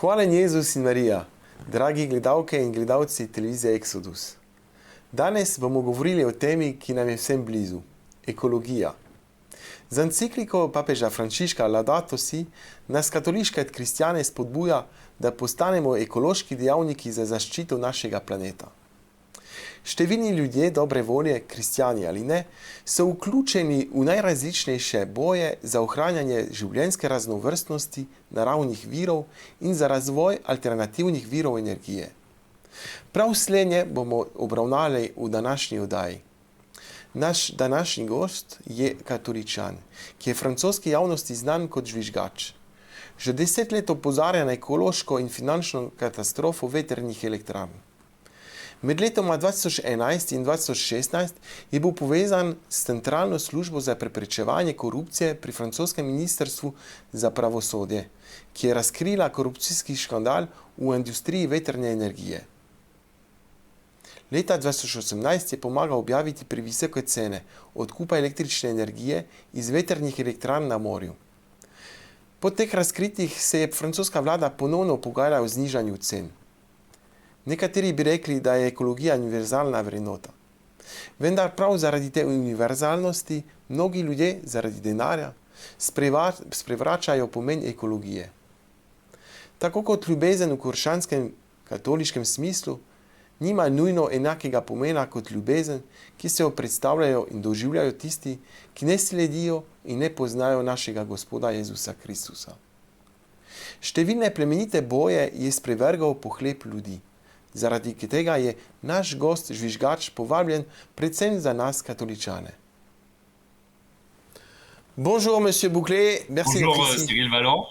Hvala Jezus in Marija, dragi gledalke in gledalci televizije Exodus. Danes bomo govorili o temi, ki nam je vsem blizu – ekologija. Z encikliko papeža Frančiška Laudato Si nas katoliške kristjane spodbuja, da postanemo ekološki dejavniki za zaščito našega planeta. Številni ljudje dobre volje, kristjani ali ne, so vključeni v najrazličnejše boje za ohranjanje življenjske raznovrstnosti naravnih virov in za razvoj alternativnih virov energije. Prav slednje bomo obravnali v današnji oddaji. Naš današnji gost je katoličan, ki je francoski javnosti znan kot žvižgač. Že 10 let opozarja na ekološko in finančno katastrofo vetrnih elektrarn. Med letoma 2011 in 2016 je bil povezan s centralno službo za preprečevanje korupcije pri francoskem ministrstvu za pravosodje, ki je razkrila korupcijski škandal v industriji vetrne energije. Leta 2018 je pomagal objaviti previsoke cene odkupa električne energije iz vetrnih elektrarn na morju. Po teh razkritjih se je francoska vlada ponovno pogajala o znižanju cen. Nekateri bi rekli, da je ekologija univerzalna vrednota. Vendar prav zaradi te univerzalnosti mnogi ljudje zaradi denarja sprevračajo pomen ekologije. Tako kot ljubezen v krščanskem katoliškem smislu nima nujno enakega pomena kot ljubezen, ki se jo predstavljajo in doživljajo tisti, ki ne sledijo in ne poznajo našega Gospoda Jezusa Kristusa. Številne plemenite boje je sprevrgal pohlep ljudi. Zaradi tega je naš gost žvižgač povabljen predvsem za nas katoličane. Bonjour, monsieur Bouclet. Merci Bonjour, Cyril Vallon.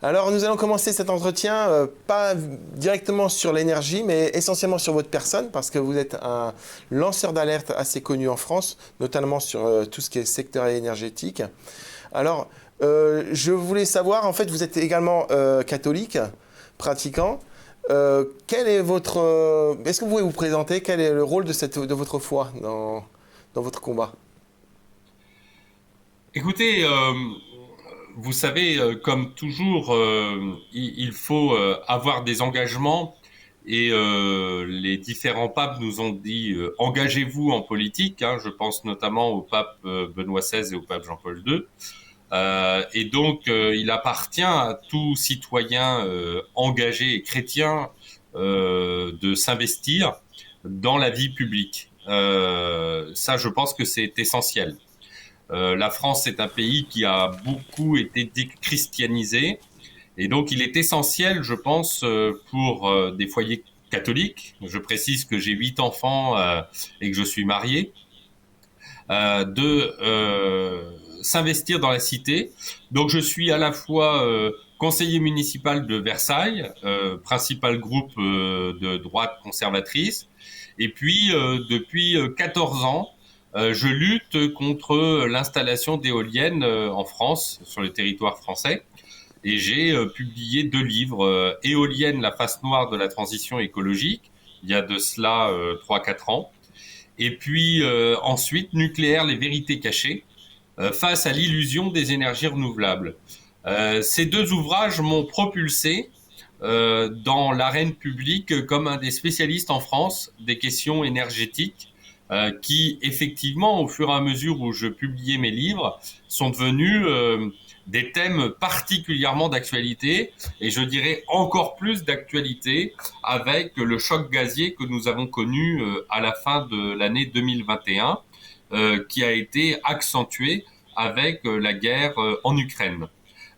Alors, nous allons commencer cet entretien, pas directement sur l'énergie, mais essentiellement sur votre personne, parce que vous êtes un lanceur d'alerte assez connu en France, notamment sur tout ce qui est secteur énergétique. Alors, je voulais savoir, en fait, vous êtes également catholique, pratiquant. Quel est votre, est-ce que vous pouvez vous présenter, quel est le rôle de votre foi dans votre combat? Écoutez, vous savez, comme toujours, il faut avoir des engagements et les différents papes nous ont dit engagez-vous en politique. Hein, je pense notamment au pape Benoît XVI et au pape Jean-Paul II. Et donc, il appartient à tout citoyen engagé et chrétien de s'investir dans la vie publique. Ça, je pense que c'est essentiel. La France est un pays qui a beaucoup été déchristianisé. Et donc, il est essentiel, je pense, pour des foyers catholiques, je précise que j'ai 8 enfants et que je suis marié, de s'investir dans la cité. Donc je suis à la fois conseiller municipal de Versailles, principal groupe de droite conservatrice, et puis depuis 14 ans, je lutte contre l'installation d'éoliennes en France, sur le territoire français, et j'ai publié 2 livres, Éoliennes, la face noire de la transition écologique, il y a de cela 3-4 ans, et puis ensuite Nucléaire, les vérités cachées, face à l'illusion des énergies renouvelables. Ces 2 ouvrages m'ont propulsé dans l'arène publique comme un des spécialistes en France des questions énergétiques qui, effectivement, au fur et à mesure où je publiais mes livres, sont devenus des thèmes particulièrement d'actualité et je dirais encore plus d'actualité avec le choc gazier que nous avons connu à la fin de l'année 2021. Qui a été accentué avec la guerre en Ukraine.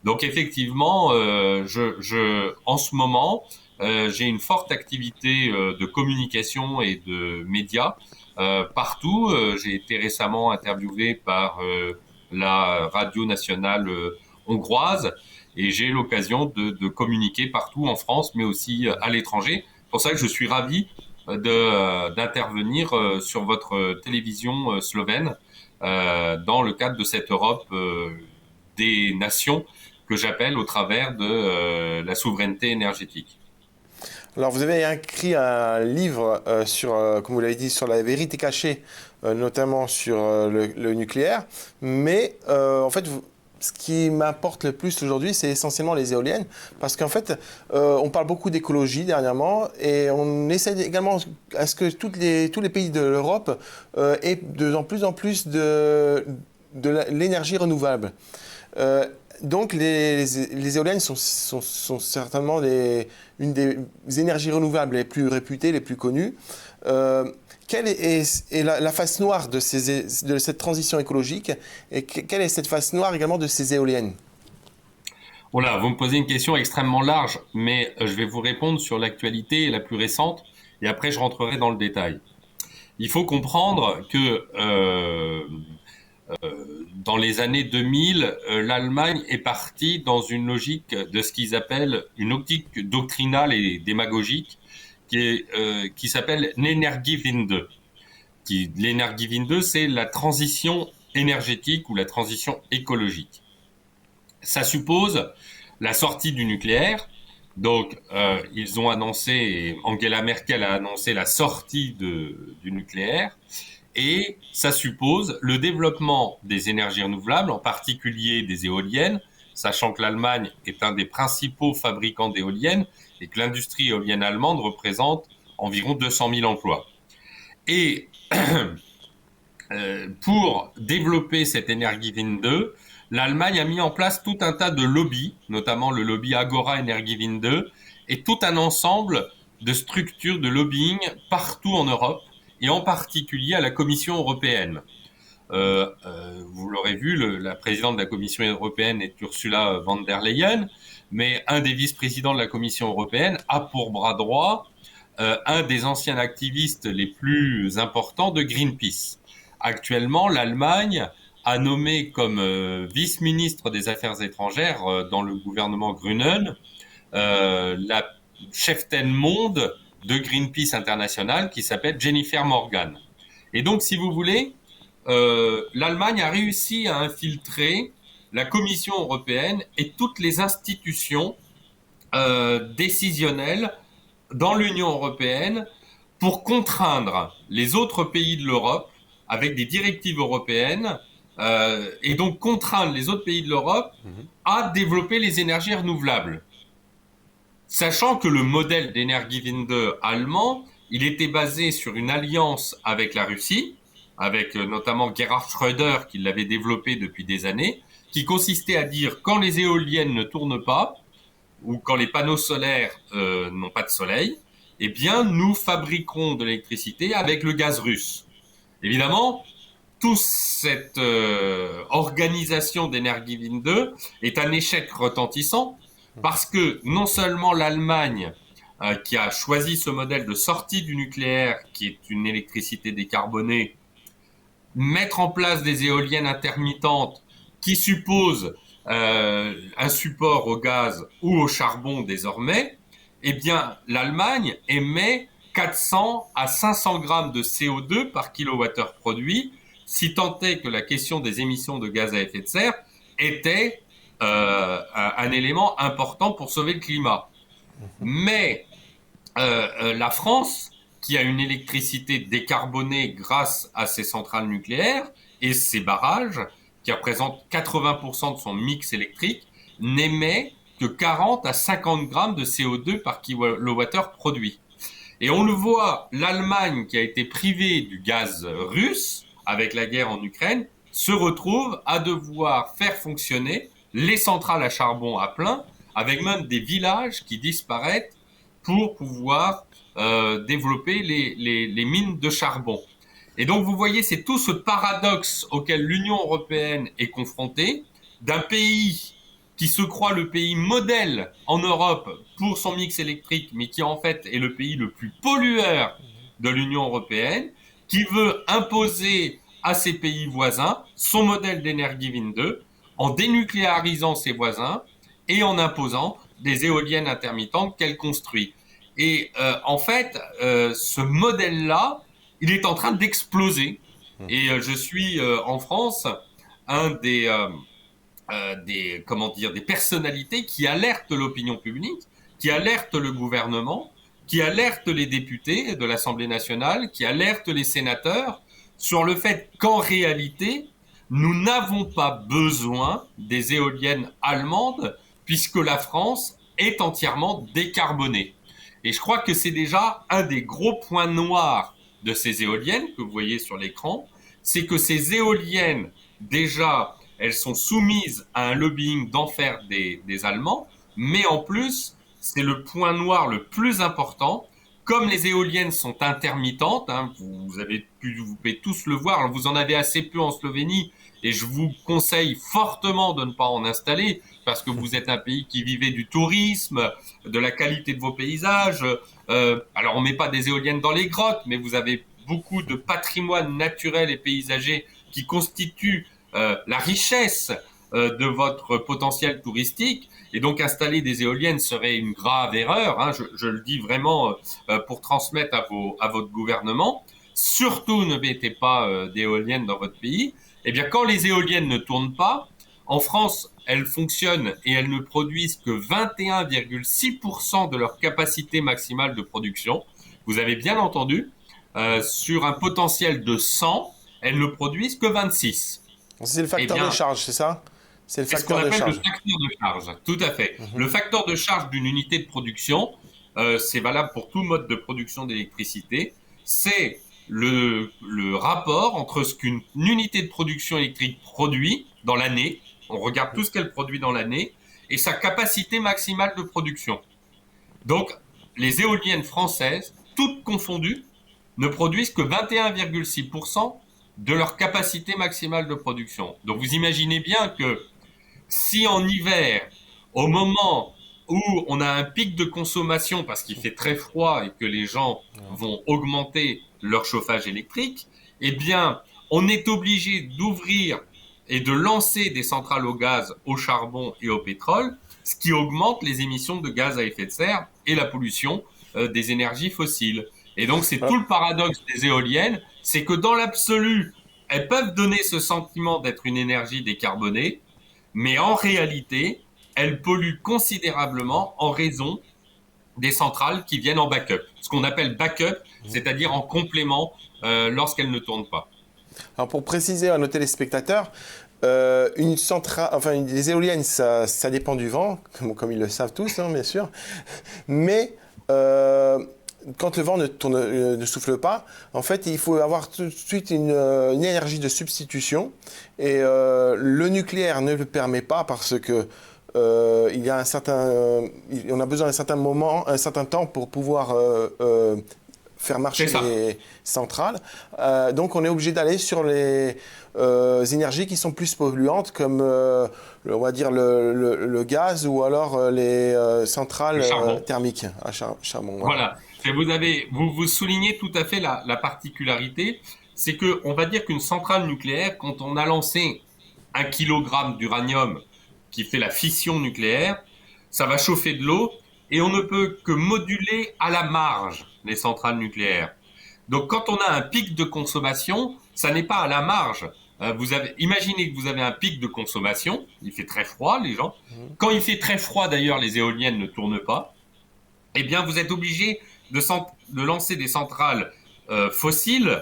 Donc effectivement, en ce moment, j'ai une forte activité de communication et de médias partout. J'ai été récemment interviewé par la radio nationale hongroise et j'ai l'occasion de communiquer partout en France, mais aussi à l'étranger. C'est pour ça que je suis ravi d'intervenir sur votre télévision slovène dans le cadre de cette Europe des nations que j'appelle au travers de la souveraineté énergétique. Alors vous avez écrit un livre sur, comme vous l'avez dit, sur la vérité cachée, notamment sur le nucléaire, mais en fait ce qui m'importe le plus aujourd'hui, c'est essentiellement les éoliennes, parce qu'en fait, on parle beaucoup d'écologie dernièrement, et on essaie également à ce que tous les pays de l'Europe aient de plus en plus de l'énergie renouvelable. Donc les éoliennes sont certainement une des énergies renouvelables les plus réputées, les plus connues. Quelle est la face noire de cette transition écologique, et quelle est cette face noire également de ces éoliennes? Voilà, vous me posez une question extrêmement large, mais je vais vous répondre sur l'actualité la plus récente, et après je rentrerai dans le détail. Il faut comprendre que dans les années 2000, l'Allemagne est partie dans une logique de ce qu'ils appellent une optique doctrinale et démagogique qui s'appelle l'Energiewende. L'Energiewende, c'est la transition énergétique ou la transition écologique. Ça suppose la sortie du nucléaire. Donc, ils ont annoncé, Angela Merkel a annoncé la sortie du nucléaire. Et ça suppose le développement des énergies renouvelables, en particulier des éoliennes, sachant que l'Allemagne est un des principaux fabricants d'éoliennes et que l'industrie éolienne allemande représente environ 200 000 emplois. Et pour développer cette Energiewende, l'Allemagne a mis en place tout un tas de lobbies, notamment le lobby Agora Energiewende, et tout un ensemble de structures de lobbying partout en Europe, et en particulier à la Commission européenne. Vous l'aurez vu, la présidente de la Commission européenne est Ursula von der Leyen, mais un des vice-présidents de la Commission européenne a pour bras droit un des anciens activistes les plus importants de Greenpeace. Actuellement, l'Allemagne a nommé comme vice-ministre des Affaires étrangères dans le gouvernement Grünen la cheftaine monde de Greenpeace International qui s'appelle Jennifer Morgan. Et donc, si vous voulez, l'Allemagne a réussi à infiltrer la Commission européenne et toutes les institutions décisionnelles dans l'Union européenne pour contraindre les autres pays de l'Europe avec des directives européennes et donc contraindre les autres pays de l'Europe à développer les énergies renouvelables. Sachant que le modèle d'Energiewende allemand, il était basé sur une alliance avec la Russie, avec notamment Gerhard Schröder qui l'avait développé depuis des années, qui consistait à dire quand les éoliennes ne tournent pas, ou quand les panneaux solaires n'ont pas de soleil, eh bien nous fabriquerons de l'électricité avec le gaz russe. Évidemment, toute cette organisation d'Energiewende est un échec retentissant, parce que non seulement l'Allemagne, qui a choisi ce modèle de sortie du nucléaire, qui est une électricité décarbonée, mettre en place des éoliennes intermittentes qui supposent un support au gaz ou au charbon désormais, eh bien l'Allemagne émet 400 à 500 grammes de CO2 par kilowattheure produit, si tant est que la question des émissions de gaz à effet de serre était un élément important pour sauver le climat. Mais la France, qui a une électricité décarbonée grâce à ses centrales nucléaires et ses barrages, qui représentent 80% de son mix électrique, n'émet que 40 à 50 grammes de CO2 par kilowattheure produit. Et on le voit, l'Allemagne, qui a été privée du gaz russe avec la guerre en Ukraine, se retrouve à devoir faire fonctionner les centrales à charbon à plein, avec même des villages qui disparaissent pour pouvoir développer les mines de charbon. Et donc vous voyez, c'est tout ce paradoxe auquel l'Union européenne est confrontée, d'un pays qui se croit le pays modèle en Europe pour son mix électrique, mais qui en fait est le pays le plus pollueur de l'Union européenne, qui veut imposer à ses pays voisins son modèle d'Energiewende en dénucléarisant ses voisins et en imposant des éoliennes intermittentes qu'elle construit. Et en fait, ce modèle-là, il est en train d'exploser. Et je suis en France un des personnalités qui alertent l'opinion publique, qui alertent le gouvernement, qui alertent les députés de l'Assemblée nationale, qui alertent les sénateurs sur le fait qu'en réalité, nous n'avons pas besoin des éoliennes allemandes puisque la France est entièrement décarbonée. Et je crois que c'est déjà un des gros points noirs de ces éoliennes que vous voyez sur l'écran, c'est que ces éoliennes, déjà, elles sont soumises à un lobbying d'enfer des Allemands, mais en plus, c'est le point noir le plus important. Comme les éoliennes sont intermittentes, hein, vous pouvez tous le voir, vous en avez assez peu en Slovénie, et je vous conseille fortement de ne pas en installer, parce que vous êtes un pays qui vivait du tourisme, de la qualité de vos paysages. Alors on met pas des éoliennes dans les grottes, mais vous avez beaucoup de patrimoine naturel et paysager qui constitue la richesse de votre potentiel touristique. Et donc installer des éoliennes serait une grave erreur, hein, je le dis vraiment pour transmettre à votre gouvernement. Surtout ne mettez pas d'éoliennes dans votre pays. Eh bien, quand les éoliennes ne tournent pas, en France, elles fonctionnent et elles ne produisent que 21,6% de leur capacité maximale de production. Vous avez bien entendu, sur un potentiel de 100, elles ne produisent que 26. C'est le facteur de charge, c'est ça? C'est le facteur de charge. Le facteur de charge, tout à fait. Le facteur de charge d'une unité de production, c'est valable pour tout mode de production d'électricité, c'est le rapport entre ce qu'une unité de production électrique produit dans l'année, on regarde tout ce qu'elle produit dans l'année, et sa capacité maximale de production. Donc, les éoliennes françaises, toutes confondues, ne produisent que 21,6% de leur capacité maximale de production. Donc, vous imaginez bien que si en hiver, au moment où on a un pic de consommation parce qu'il fait très froid et que les gens vont augmenter leur chauffage électrique, eh bien, on est obligé d'ouvrir et de lancer des centrales au gaz, au charbon et au pétrole, ce qui augmente les émissions de gaz à effet de serre et la pollution des énergies fossiles. Et donc, c'est tout le paradoxe des éoliennes, c'est que dans l'absolu, elles peuvent donner ce sentiment d'être une énergie décarbonée, mais en réalité, elles polluent considérablement en raison des centrales qui viennent en backup. Ce qu'on appelle backup, c'est-à-dire en complément lorsqu'elles ne tournent pas. Alors pour préciser à nos téléspectateurs, une centrale, enfin les éoliennes, ça dépend du vent, comme ils le savent tous, hein, bien sûr. Mais quand le vent ne souffle pas, en fait, il faut avoir tout de suite une énergie de substitution. Et le nucléaire ne le permet pas parce que il y a on a besoin d'un certain moment, un certain temps pour pouvoir faire marcher les centrales. Donc, on est obligé d'aller sur les énergies qui sont plus polluantes, comme, on va dire, le gaz ou alors les centrales thermiques à charbon. Voilà. Et vous soulignez tout à fait la particularité, c'est que on va dire qu'une centrale nucléaire, quand on a lancé 1 kilogramme d'uranium qui fait la fission nucléaire, ça va chauffer de l'eau et on ne peut que moduler à la marge les centrales nucléaires. Donc quand on a un pic de consommation, ça n'est pas à la marge. Imaginez que vous avez un pic de consommation, il fait très froid les gens. Quand il fait très froid d'ailleurs, les éoliennes ne tournent pas. Eh bien vous êtes obligé de lancer des centrales fossiles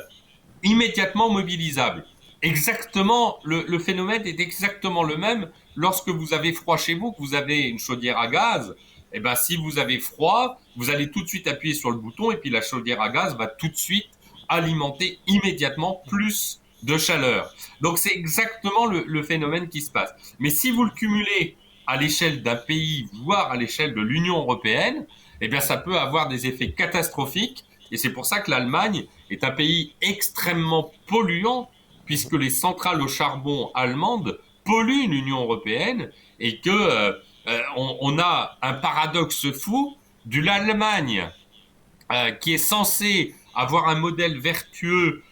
immédiatement mobilisables. Exactement, le phénomène est exactement le même lorsque vous avez froid chez vous, que vous avez une chaudière à gaz. Eh ben, si vous avez froid, vous allez tout de suite appuyer sur le bouton et puis la chaudière à gaz va tout de suite alimenter immédiatement plus de chaleur. Donc, c'est exactement le phénomène qui se passe. Mais si vous le cumulez à l'échelle d'un pays, voire à l'échelle de l'Union européenne, eh bien, ça peut avoir des effets catastrophiques. Et c'est pour ça que l'Allemagne est un pays extrêmement polluant, puisque les centrales au charbon allemandes polluent l'Union européenne et que on a un paradoxe fou de l'Allemagne qui est censée avoir un modèle vertueux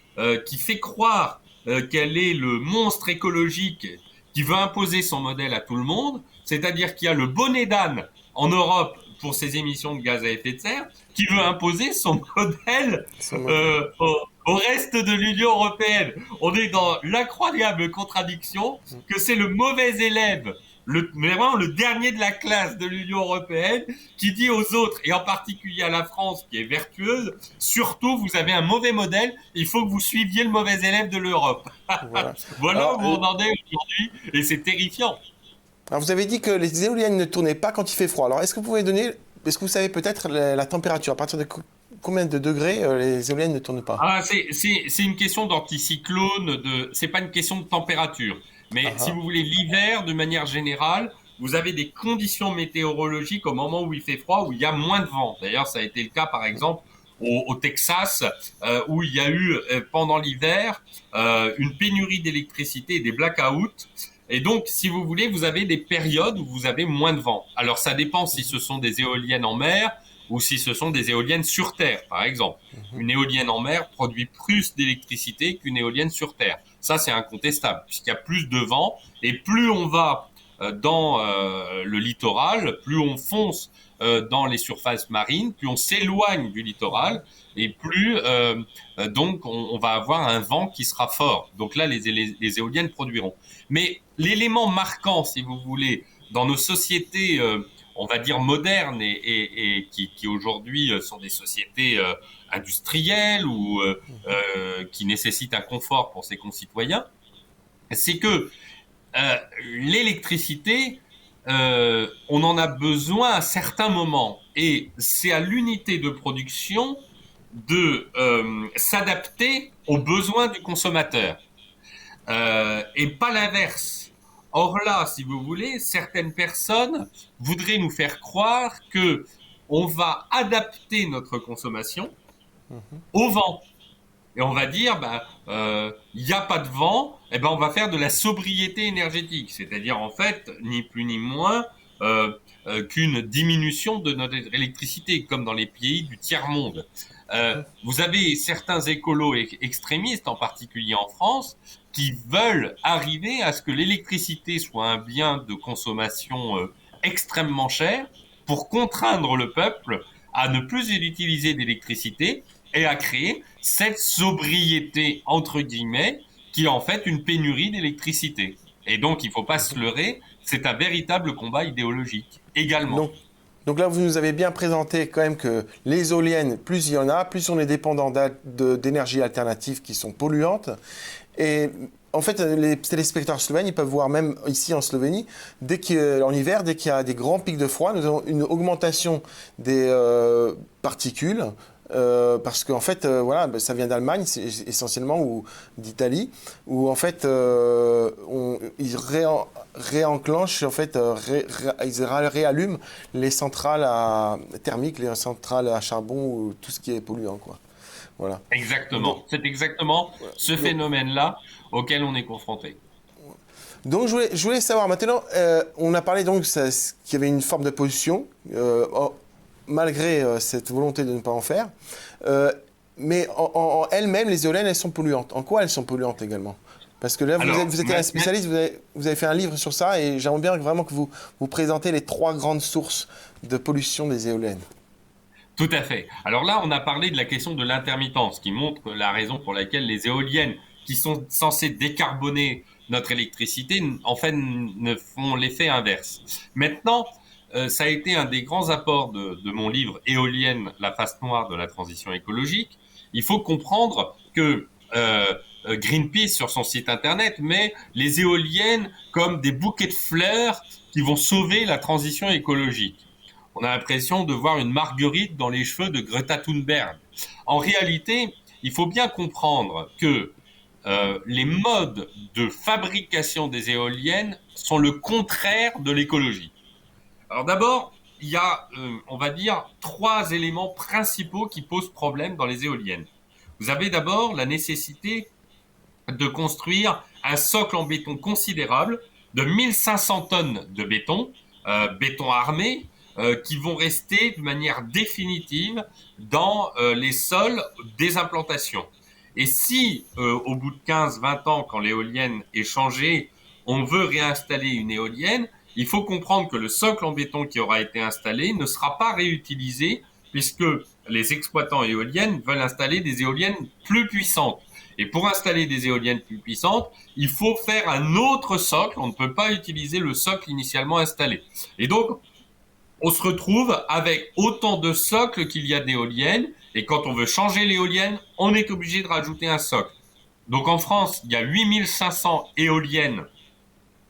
qui fait croire qu'elle est le monstre écologique qui veut imposer son modèle à tout le monde, c'est-à-dire qu'il y a le bonnet d'âne en Europe pour ses émissions de gaz à effet de serre, qui veut imposer son modèle au reste de l'Union européenne. On est dans l'incroyable contradiction que c'est le mauvais élève vraiment le dernier de la classe de l'Union européenne qui dit aux autres, et en particulier à la France qui est vertueuse, surtout vous avez un mauvais modèle, il faut que vous suiviez le mauvais élève de l'Europe. Voilà. Voilà Alors, où on en est aujourd'hui et c'est terrifiant. alors, vous avez dit que les éoliennes ne tournaient pas quand il fait froid. Alors, est-ce que vous pouvez donner, est-ce que vous savez peut-être la température, à partir de combien de degrés les éoliennes ne tournent pas? Ah, c'est une question d'anticyclone, c'est pas une question de température. Ah Mais si ah. vous voulez, l'hiver, de manière générale, vous avez des conditions météorologiques au moment où il fait froid, où il y a moins de vent. D'ailleurs, ça a été le cas, par exemple, au Texas, où il y a eu, pendant l'hiver, une pénurie d'électricité et des blackouts. Et donc, si vous voulez, vous avez des périodes où vous avez moins de vent. Alors, ça dépend si ce sont des éoliennes en mer ou si ce sont des éoliennes sur terre, par exemple. Mhm. Une éolienne en mer produit plus d'électricité qu'une éolienne sur terre. Ça, c'est incontestable, puisqu'il y a plus de vent, et plus on va dans le littoral, plus on fonce dans les surfaces marines, plus on s'éloigne du littoral, et plus donc on va avoir un vent qui sera fort. Donc là, les éoliennes produiront. Mais l'élément marquant, si vous voulez, dans nos sociétés, on va dire modernes et qui aujourd'hui sont des sociétés industrielles ou qui nécessitent un confort pour ses concitoyens, c'est que l'électricité, on en a besoin à certains moments et c'est à l'unité de production de s'adapter aux besoins du consommateur et pas l'inverse. Or là, si vous voulez, certaines personnes voudraient nous faire croire que on va adapter notre consommation au vent. Et on va dire, il n'y a pas de vent, et ben on va faire de la sobriété énergétique, c'est-à-dire en fait ni plus ni moins qu'une diminution de notre électricité, comme dans les pays du tiers monde. Vous avez certains écolos extrémistes, en particulier en France, qui veulent arriver à ce que l'électricité soit un bien de consommation extrêmement cher pour contraindre le peuple à ne plus utiliser d'électricité et à créer cette sobriété, entre guillemets, qui est en fait une pénurie d'électricité. Et donc, il ne faut pas se leurrer, c'est un véritable combat idéologique également. Donc, donc là, vous nous avez bien présenté quand même que les éoliennes, plus il y en a, plus on est dépendant d'énergies alternatives qui sont polluantes. Et en fait, les téléspectateurs slovènes, ils peuvent voir même ici en Slovénie, en hiver, dès qu'il y a des grands pics de froid, nous avons une augmentation des particules. Parce qu'en fait, voilà, ça vient d'Allemagne essentiellement ou d'Italie, où en fait, ils réenclenchent, en fait, ils réallument les centrales thermiques, les centrales à charbon ou tout ce qui est polluant, quoi. Voilà. Exactement. C'est exactement ce phénomène-là auquel on est confronté. Donc je voulais savoir maintenant, on a parlé donc qu'il y avait une forme de pollution, malgré cette volonté de ne pas en faire. Mais en elles-mêmes, les éoliennes, elles sont polluantes. En quoi elles sont polluantes également? Parce que là, vous êtes un spécialiste, vous avez fait un livre sur ça, et j'aimerais bien vraiment que vous présentez les 3 grandes sources de pollution des éoliennes. Tout à fait. Alors là, on a parlé de la question de l'intermittence, qui montre la raison pour laquelle les éoliennes, qui sont censées décarboner notre électricité, en fait, ne font l'effet inverse. Maintenant, ça a été un des grands apports de mon livre Éolienne, la face noire de la transition écologique. Il faut comprendre que Greenpeace, sur son site internet, met les éoliennes comme des bouquets de fleurs qui vont sauver la transition écologique. On a l'impression de voir une marguerite dans les cheveux de Greta Thunberg. En réalité, il faut bien comprendre que les modes de fabrication des éoliennes sont le contraire de l'écologie. Alors d'abord, il y a, on va dire, 3 éléments principaux qui posent problème dans les éoliennes. Vous avez d'abord la nécessité de construire un socle en béton considérable de 1500 tonnes de béton, béton armé, qui vont rester de manière définitive dans les sols des implantations. Et si, au bout de 15-20 ans, quand l'éolienne est changée, on veut réinstaller une éolienne, il faut comprendre que le socle en béton qui aura été installé ne sera pas réutilisé puisque les exploitants éoliennes veulent installer des éoliennes plus puissantes. Et pour installer des éoliennes plus puissantes, il faut faire un autre socle. On ne peut pas utiliser le socle initialement installé. Et donc, on se retrouve avec autant de socles qu'il y a d'éoliennes. Et quand on veut changer l'éolienne, on est obligé de rajouter un socle. Donc en France, il y a 8500 éoliennes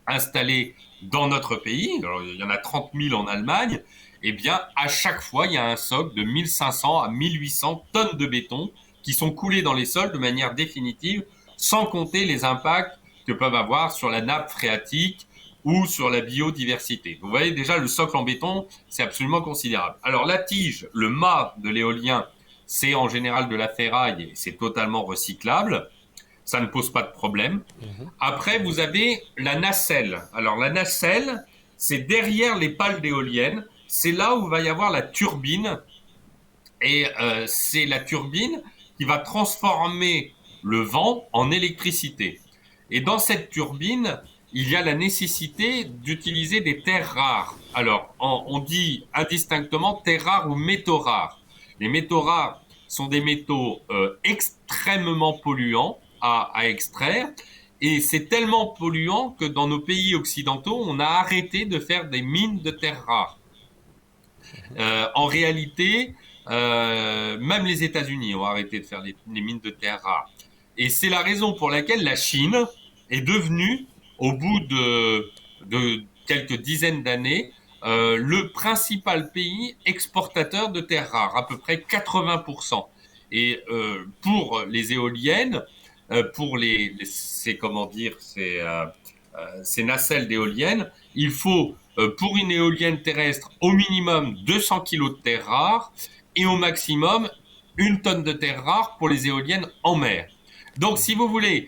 installées dans notre pays. Alors, il y en a 30 000 en Allemagne. Eh bien, à chaque fois, il y a un socle de 1500 à 1800 tonnes de béton qui sont coulées dans les sols de manière définitive, sans compter les impacts que peuvent avoir sur la nappe phréatique ou sur la biodiversité. Vous voyez déjà, le socle en béton, c'est absolument considérable. Alors la tige, le mât de l'éolien, c'est en général de la ferraille et c'est totalement recyclable. Ça ne pose pas de problème. Après, vous avez la nacelle. Alors la nacelle, c'est derrière les pales d'éoliennes. C'est là où va y avoir la turbine. Et c'est la turbine qui va transformer le vent en électricité. Et dans cette turbine, il y a la nécessité d'utiliser des terres rares. Alors, on dit indistinctement terres rares ou métaux rares. Les métaux rares sont des métaux extrêmement polluants à extraire. Et c'est tellement polluant que dans nos pays occidentaux, on a arrêté de faire des mines de terres rares. En réalité, même les États-Unis ont arrêté de faire les mines de terres rares. Et c'est la raison pour laquelle la Chine est devenue, au bout de quelques dizaines d'années, le principal pays exportateur de terres rares, à peu près 80%. Et pour les éoliennes, pour ces nacelles d'éoliennes, il faut pour une éolienne terrestre au minimum 200 kilos de terres rares et au maximum 1 tonne de terres rares pour les éoliennes en mer. Donc si vous voulez,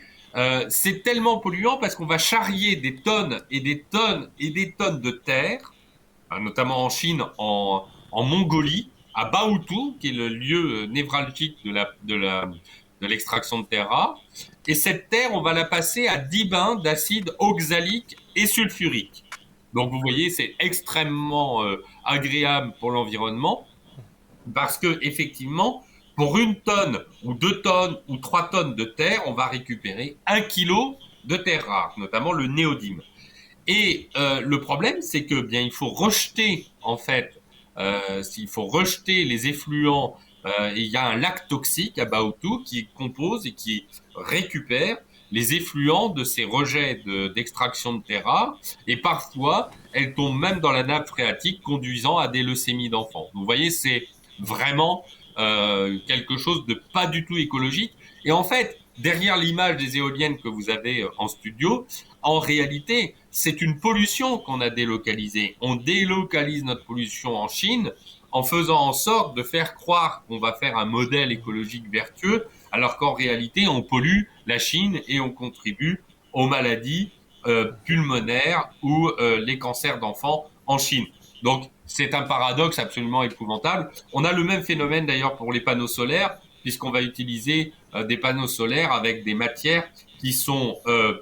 c'est tellement polluant parce qu'on va charrier des tonnes et des tonnes et des tonnes de terre, notamment en Chine, en Mongolie, à Baotou, qui est le lieu névralgique de l'extraction de terres rares. Et cette terre, on va la passer à 10 bains d'acide oxalique et sulfurique. Donc vous voyez, c'est extrêmement agréable pour l'environnement parce que effectivement, pour 1 tonne ou 2 tonnes ou 3 tonnes de terre, on va récupérer 1 kilo de terres rares, notamment le néodyme. Et le problème, c'est que bien il faut rejeter en fait, il faut rejeter les effluents. Il y a un lac toxique à Baotou qui compose et qui récupère les effluents de ces rejets d'extraction de terres rares. Et parfois, elles tombent même dans la nappe phréatique, conduisant à des leucémies d'enfants. Vous voyez, c'est vraiment quelque chose de pas du tout écologique. Et en fait, derrière l'image des éoliennes que vous avez en studio, en réalité, c'est une pollution qu'on a délocalisée. On délocalise notre pollution en Chine en faisant en sorte de faire croire qu'on va faire un modèle écologique vertueux, alors qu'en réalité, on pollue la Chine et on contribue aux maladies pulmonaires ou les cancers d'enfants en Chine. Donc, c'est un paradoxe absolument épouvantable. On a le même phénomène d'ailleurs pour les panneaux solaires, puisqu'on va utiliser des panneaux solaires avec des matières qui sont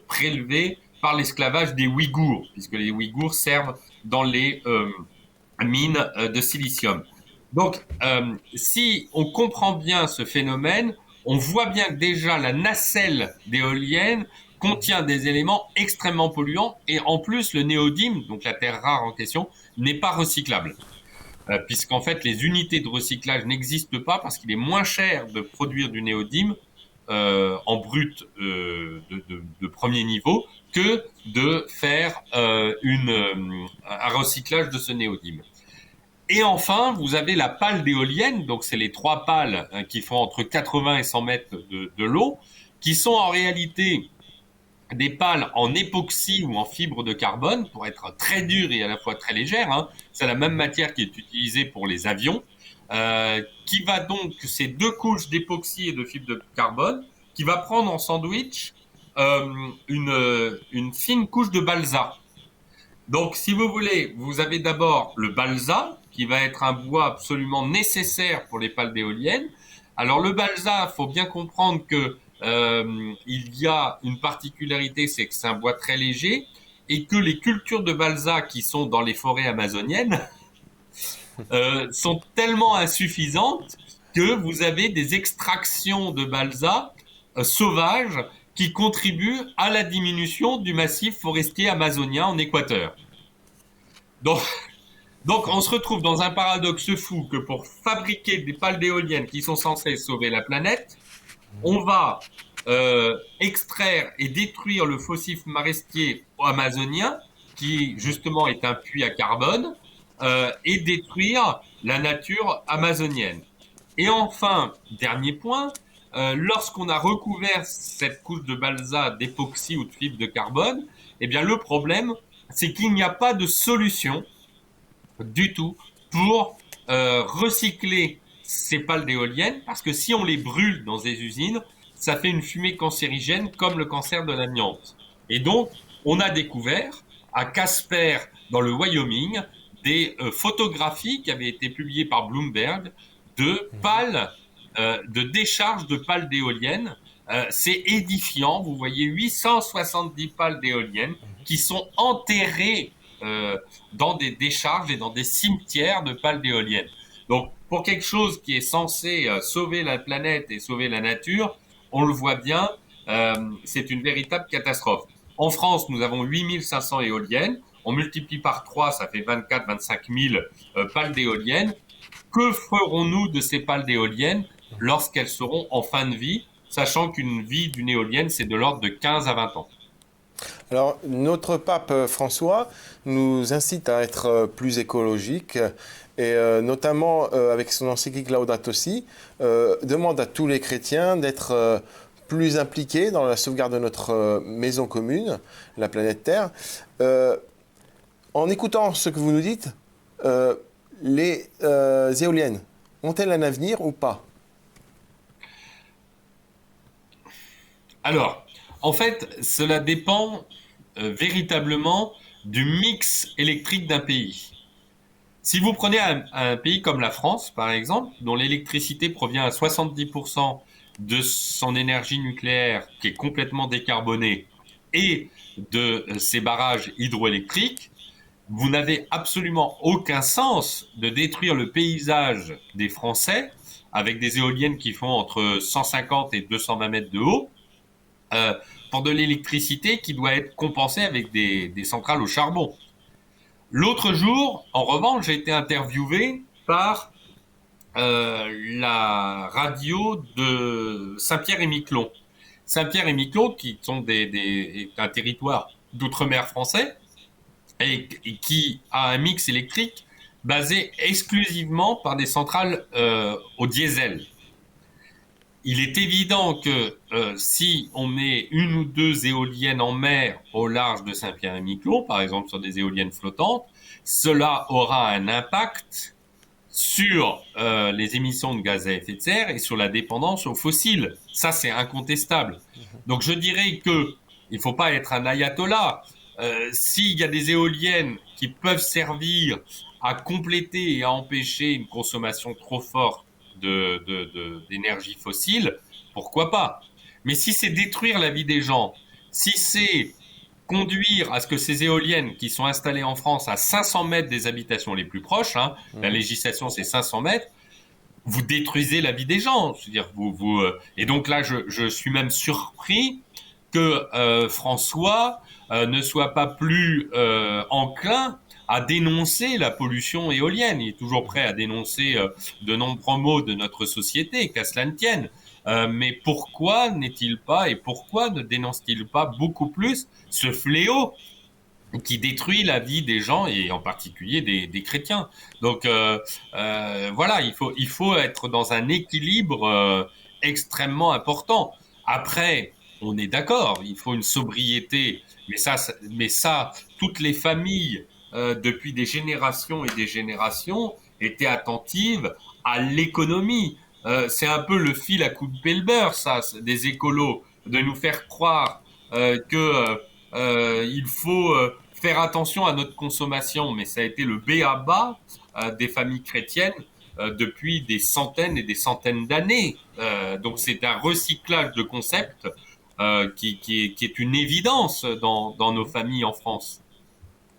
prélevées par l'esclavage des Ouïghours, puisque les Ouïghours servent dans les mines de silicium. Donc, si on comprend bien ce phénomène, on voit bien que déjà la nacelle d'éolienne contient des éléments extrêmement polluants et en plus le néodyme, donc la terre rare en question, n'est pas recyclable. Puisqu'en fait les unités de recyclage n'existent pas parce qu'il est moins cher de produire du néodyme en brut de premier niveau que de faire un recyclage de ce néodyme. Et enfin, vous avez la pale d'éolienne, donc c'est les 3 pales qui font entre 80 et 100 mètres de long, qui sont en réalité des pales en époxy ou en fibre de carbone pour être très dures et à la fois très légères. Hein. C'est la même matière qui est utilisée pour les avions, qui va donc, ces 2 couches d'époxy et de fibre de carbone, qui va prendre en sandwich une fine couche de balsa. Donc, si vous voulez, vous avez d'abord le balsa, qui va être un bois absolument nécessaire pour les pales d'éoliennes. Alors, le balsa, il faut bien comprendre que il y a une particularité, c'est que c'est un bois très léger et que les cultures de balsa qui sont dans les forêts amazoniennes sont tellement insuffisantes que vous avez des extractions de balsa sauvages qui contribuent à la diminution du massif forestier amazonien en Équateur. Donc, donc, on se retrouve dans un paradoxe fou que pour fabriquer des pales d'éoliennes qui sont censées sauver la planète, on va extraire et détruire le fossile forestier amazonien, qui justement est un puits à carbone, et détruire la nature amazonienne. Et enfin, dernier point, lorsqu'on a recouvert cette couche de balsa, d'époxy ou de fibre de carbone, eh bien le problème, c'est qu'il n'y a pas de solution du tout pour recycler ces pales d'éoliennes, parce que si on les brûle dans des usines, ça fait une fumée cancérigène comme le cancer de l'amiante. Et donc, on a découvert à Casper, dans le Wyoming, des photographies qui avaient été publiées par Bloomberg de pales, de décharges de pales d'éoliennes. C'est édifiant. Vous voyez 870 pales d'éoliennes qui sont enterrées dans des décharges et dans des cimetières de pales d'éoliennes. Donc, pour quelque chose qui est censé sauver la planète et sauver la nature, on le voit bien, c'est une véritable catastrophe. En France, nous avons 8500 éoliennes. On multiplie par 3, ça fait 24-25 000 pales d'éoliennes. Que ferons-nous de ces pales d'éoliennes lorsqu'elles seront en fin de vie, sachant qu'une vie d'une éolienne, c'est de l'ordre de 15 à 20 ans? Alors, notre pape François nous incite à être plus écologique et notamment avec son encyclique Laudato Si, demande à tous les chrétiens d'être plus impliqués dans la sauvegarde de notre maison commune, la planète Terre. En écoutant ce que vous nous dites, les éoliennes ont-elles un avenir ou pas? Alors, en fait, cela dépend véritablement du mix électrique d'un pays. Si vous prenez un pays comme la France, par exemple, dont l'électricité provient à 70% de son énergie nucléaire, qui est complètement décarbonée, et de ses barrages hydroélectriques, vous n'avez absolument aucun sens de détruire le paysage des Français avec des éoliennes qui font entre 150 et 220 mètres de haut, pour de l'électricité qui doit être compensée avec des centrales au charbon. L'autre jour, en revanche, j'ai été interviewé par la radio de Saint-Pierre-et-Miquelon. Saint-Pierre-et-Miquelon, qui sont un territoire d'outre-mer français, et qui a un mix électrique basé exclusivement par des centrales au diesel. Il est évident que si on met une ou deux éoliennes en mer au large de Saint-Pierre-et-Miquelon, par exemple sur des éoliennes flottantes, cela aura un impact sur les émissions de gaz à effet de serre et sur la dépendance aux fossiles. Ça, c'est incontestable. Donc je dirais que il faut pas être un ayatollah. S'il y a des éoliennes qui peuvent servir à compléter et à empêcher une consommation trop forte d'énergie fossile, pourquoi pas? Mais si c'est détruire la vie des gens, si c'est conduire à ce que ces éoliennes qui sont installées en France à 500 mètres des habitations les plus proches, hein, la législation c'est 500 mètres, vous détruisez la vie des gens. Je veux dire, et donc là, je suis même surpris que François ne soit pas plus enclin à dénoncer la pollution éolienne. Il est toujours prêt à dénoncer de nombreux maux de notre société, qu'à cela ne tienne. Mais pourquoi n'est-il pas et pourquoi ne dénonce-t-il pas beaucoup plus ce fléau qui détruit la vie des gens et en particulier des chrétiens? Donc voilà, il faut être dans un équilibre extrêmement important. Après, on est d'accord, il faut une sobriété, mais ça, toutes les familles depuis des générations et des générations étaient attentives à l'économie. C'est un peu le fil à couper le beurre, ça, des écolos, de nous faire croire que il faut faire attention à notre consommation, mais ça a été le b.a.-ba des familles chrétiennes depuis des centaines et des centaines d'années. Donc c'est un recyclage de concepts qui est une évidence dans nos familles en France.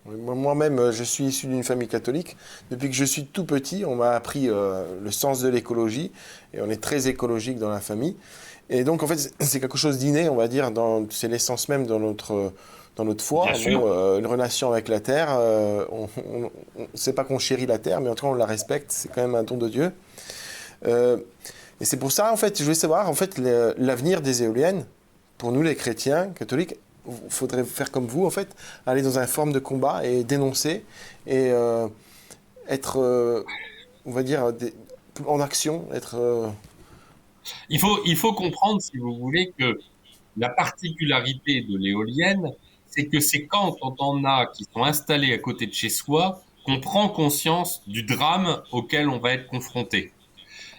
Moi-même, je suis issu d'une famille catholique. Depuis que je suis tout petit, on m'a appris le sens de l'écologie et on est très écologique dans la famille. Et donc, en fait, c'est quelque chose d'inné, on va dire, c'est l'essence même dans notre foi. Bien sûr. Une relation avec la terre, c'est pas qu'on chérit la terre, mais en tout cas, on la respecte, c'est quand même un don de Dieu. Euh, et c'est pour ça, en fait, je voulais savoir, en fait, l'avenir des éoliennes, pour nous, les chrétiens catholiques, il faudrait faire comme vous, en fait, aller dans une forme de combat et dénoncer et être, on va dire, en action, être... Il faut comprendre, si vous voulez, que la particularité de l'éolienne, c'est que c'est quand on en a qui sont installés à côté de chez soi qu'on prend conscience du drame auquel on va être confronté.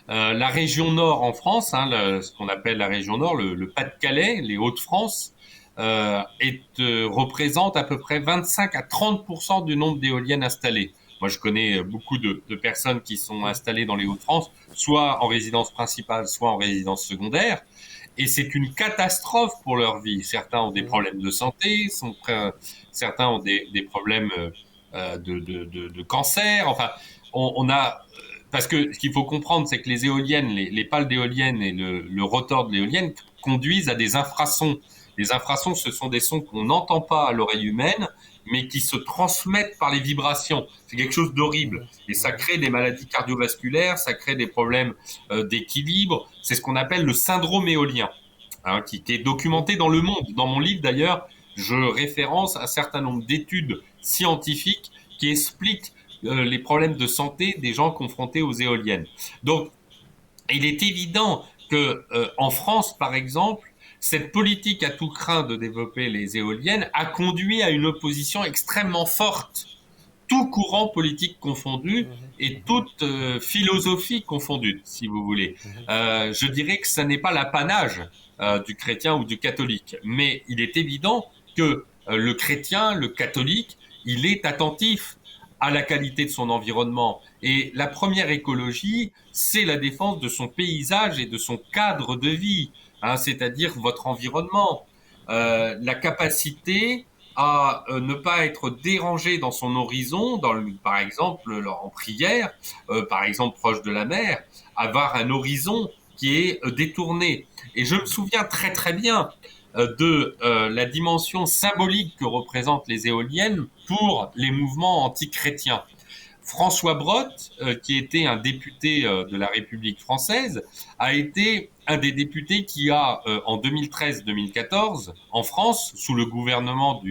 La région nord en France, hein, ce qu'on appelle la région nord, le Pas-de-Calais, les Hauts-de-France, représente à peu près 25 à 30% du nombre d'éoliennes installées. Moi, je connais beaucoup de personnes qui sont installées dans les Hauts-de-France, soit en résidence principale, soit en résidence secondaire. Et c'est une catastrophe pour leur vie. Certains ont des problèmes de santé, certains ont des problèmes de cancer. Enfin, on a parce que ce qu'il faut comprendre, c'est que les éoliennes, les pales d'éoliennes et le rotor de l'éolienne conduisent à des infrasons. Les infrasons, ce sont des sons qu'on n'entend pas à l'oreille humaine, mais qui se transmettent par les vibrations. C'est quelque chose d'horrible. Et ça crée des maladies cardiovasculaires, ça crée des problèmes d'équilibre. C'est ce qu'on appelle le syndrome éolien, hein, qui est documenté dans le monde. Dans mon livre, d'ailleurs, je référence un certain nombre d'études scientifiques qui expliquent les problèmes de santé des gens confrontés aux éoliennes. Donc, il est évident que en France, par exemple, cette politique à tout crin de développer les éoliennes a conduit à une opposition extrêmement forte, tout courant politique confondu et toute philosophie confondue, si vous voulez. Je dirais que ça n'est pas l'apanage du chrétien ou du catholique, mais il est évident que le chrétien, le catholique, il est attentif à la qualité de son environnement. Et la première écologie, c'est la défense de son paysage et de son cadre de vie, hein, c'est-à-dire votre environnement. La capacité à ne pas être dérangé dans son horizon, par exemple en prière, par exemple proche de la mer, avoir un horizon qui est détourné. Et je me souviens très très bien de la dimension symbolique que représentent les éoliennes pour les mouvements anti-chrétiens. François Brotte, qui était un député de la République française, a été un des députés qui a, en 2013-2014, en France, sous le gouvernement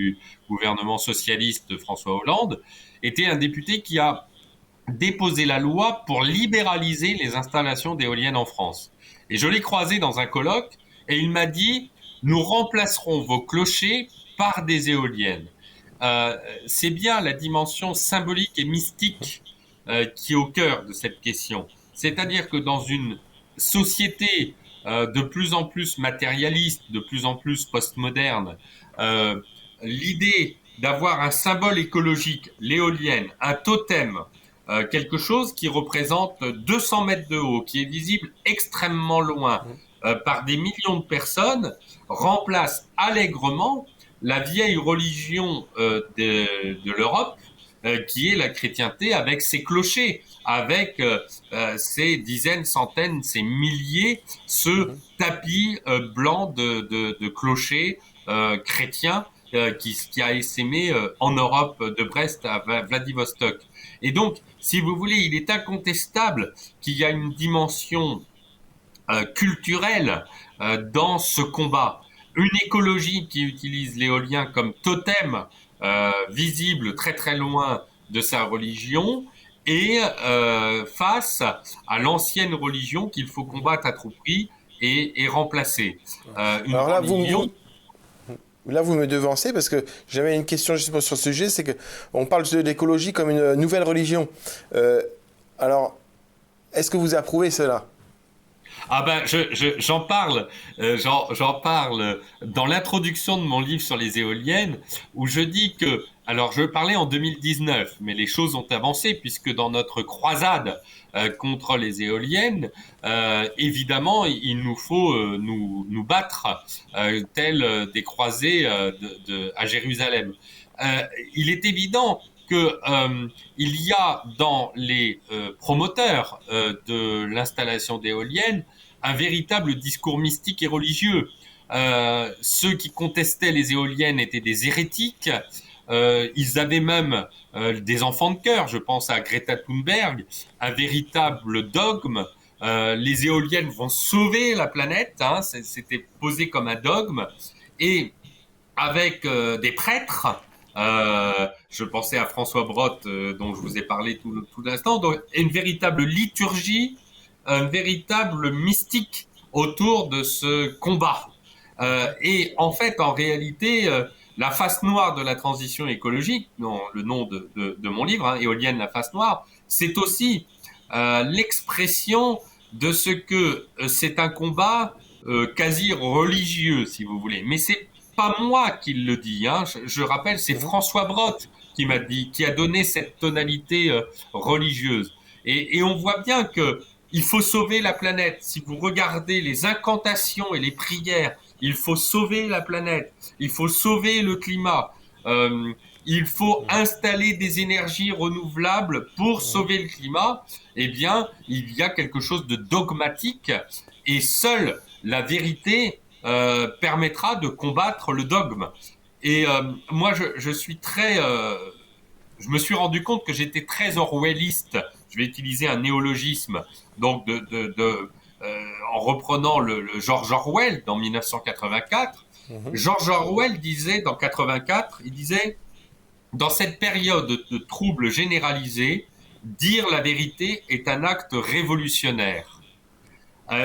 socialiste François Hollande, était un député qui a déposé la loi pour libéraliser les installations d'éoliennes en France. Et je l'ai croisé dans un colloque et il m'a dit, nous remplacerons vos clochers par des éoliennes. Euh, c'est bien la dimension symbolique et mystique qui est au cœur de cette question. C'est-à-dire que dans une société de plus en plus matérialiste, de plus en plus postmoderne, euh, l'idée d'avoir un symbole écologique, l'éolienne, un totem, quelque chose qui représente 200 mètres de haut, qui est visible extrêmement loin par des millions de personnes, remplace allègrement la vieille religion de l'Europe, qui est la chrétienté avec ses clochers, avec ses dizaines, centaines, ses milliers, ce tapis blanc de clochers chrétiens qui a essaimé en Europe de Brest à Vladivostok. Et donc, si vous voulez, il est incontestable qu'il y a une dimension culturelle dans ce combat. Une écologie qui utilise l'éolien comme totem visible très très loin de sa religion et face à l'ancienne religion qu'il faut combattre à tout prix et remplacer. Une Alors là, religion... là, vous me devancez parce que j'avais une question justement sur ce sujet, c'est que on parle de l'écologie comme une nouvelle religion. Alors, est-ce que vous approuvez cela? Ah ben, j'en parle, j'en parle dans l'introduction de mon livre sur les éoliennes, où je dis que, alors je parlais en 2019, mais les choses ont avancé puisque dans notre croisade contre les éoliennes, évidemment, il nous faut nous battre tels des croisés à Jérusalem. Il est évident que il y a dans les promoteurs de l'installation d'éoliennes un véritable discours mystique et religieux. Ceux qui contestaient les éoliennes étaient des hérétiques. Ils avaient même des enfants de cœur. Je pense à Greta Thunberg, un véritable dogme. Les éoliennes vont sauver la planète. Hein, c'était posé comme un dogme. Et avec des prêtres. Je pensais à François Brotte, dont je vous ai parlé tout l'instant. Donc, une véritable liturgie, une véritable mystique autour de ce combat. Et en fait, en réalité, la face noire de la transition écologique, non, le nom de mon livre, hein, Éolienne, la face noire, c'est aussi l'expression de ce que c'est un combat quasi religieux, si vous voulez. Mais c'est pas moi qui le dis, hein. Je rappelle, c'est François Brotte qui m'a dit, qui a donné cette tonalité religieuse. Et on voit bien que il faut sauver la planète. Si vous regardez les incantations et les prières, il faut sauver la planète, il faut sauver le climat, il faut installer des énergies renouvelables pour sauver le climat. Eh bien, il y a quelque chose de dogmatique et seule la vérité permettra de combattre le dogme. Et moi, je suis très... je me suis rendu compte que j'étais très orwelliste. Je vais utiliser un néologisme, donc en reprenant le George Orwell dans 1984. George Orwell disait dans 84, il disait, dans cette période de troubles généralisés, dire la vérité est un acte révolutionnaire.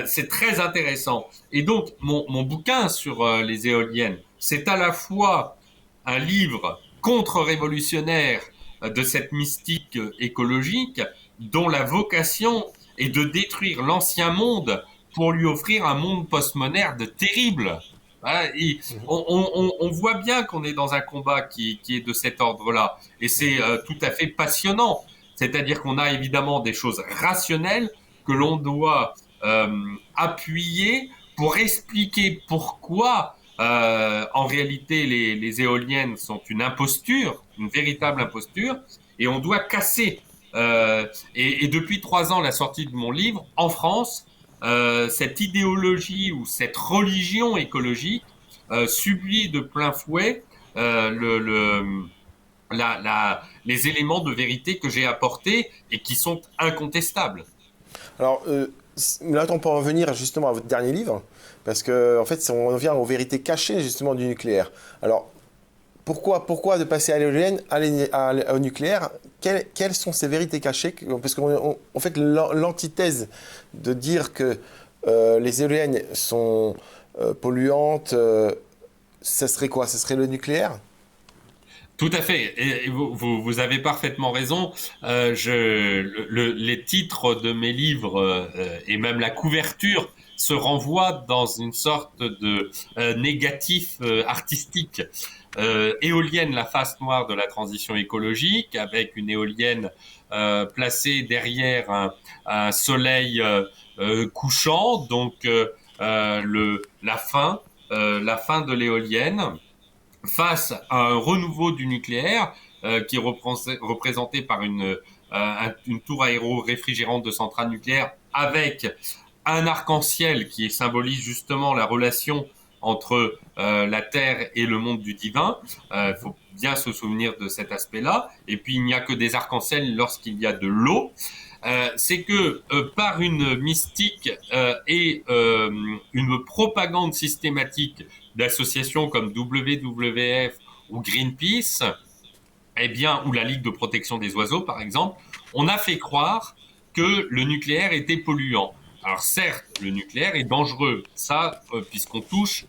C'est très intéressant. Et donc, mon bouquin sur les éoliennes, c'est à la fois un livre contre-révolutionnaire de cette mystique écologique dont la vocation est de détruire l'ancien monde pour lui offrir un monde postmoderne terrible. Hein, on voit bien qu'on est dans un combat qui est de cet ordre-là. Et c'est tout à fait passionnant. C'est-à-dire qu'on a évidemment des choses rationnelles que l'on doit appuyer pour expliquer pourquoi en réalité les éoliennes sont une imposture, une véritable imposture, et on doit casser. Et depuis 3 ans, la sortie de mon livre, en France, cette idéologie ou cette religion écologique subit de plein fouet les éléments de vérité que j'ai apportés et qui sont incontestables. Alors, là, on peut en revenir justement à votre dernier livre, parce que en fait, on revient aux vérités cachées justement du nucléaire. Alors, pourquoi de passer à l'éolienne au nucléaire? Quelles sont ces vérités cachées? Parce qu'en fait, l'antithèse de dire que les éoliennes sont polluantes, ça serait quoi? Ce serait le nucléaire? Tout à fait. Et vous avez parfaitement raison. Les titres de mes livres et même la couverture se renvoient dans une sorte de négatif artistique. Éolienne, la face noire de la transition écologique, avec une éolienne placée derrière un soleil couchant, donc la fin de l'éolienne, face à un renouveau du nucléaire qui est représenté par une tour aéro-réfrigérante de centrale nucléaire avec un arc-en-ciel qui symbolise justement la relation entre la Terre et le monde du divin. Il faut bien se souvenir de cet aspect-là. Et puis, il n'y a que des arcs-en-ciel lorsqu'il y a de l'eau. C'est que par une mystique et une propagande systématique d'associations comme WWF ou Greenpeace, eh bien, ou la Ligue de protection des oiseaux, par exemple, on a fait croire que le nucléaire était polluant. Alors certes, le nucléaire est dangereux, ça, puisqu'on touche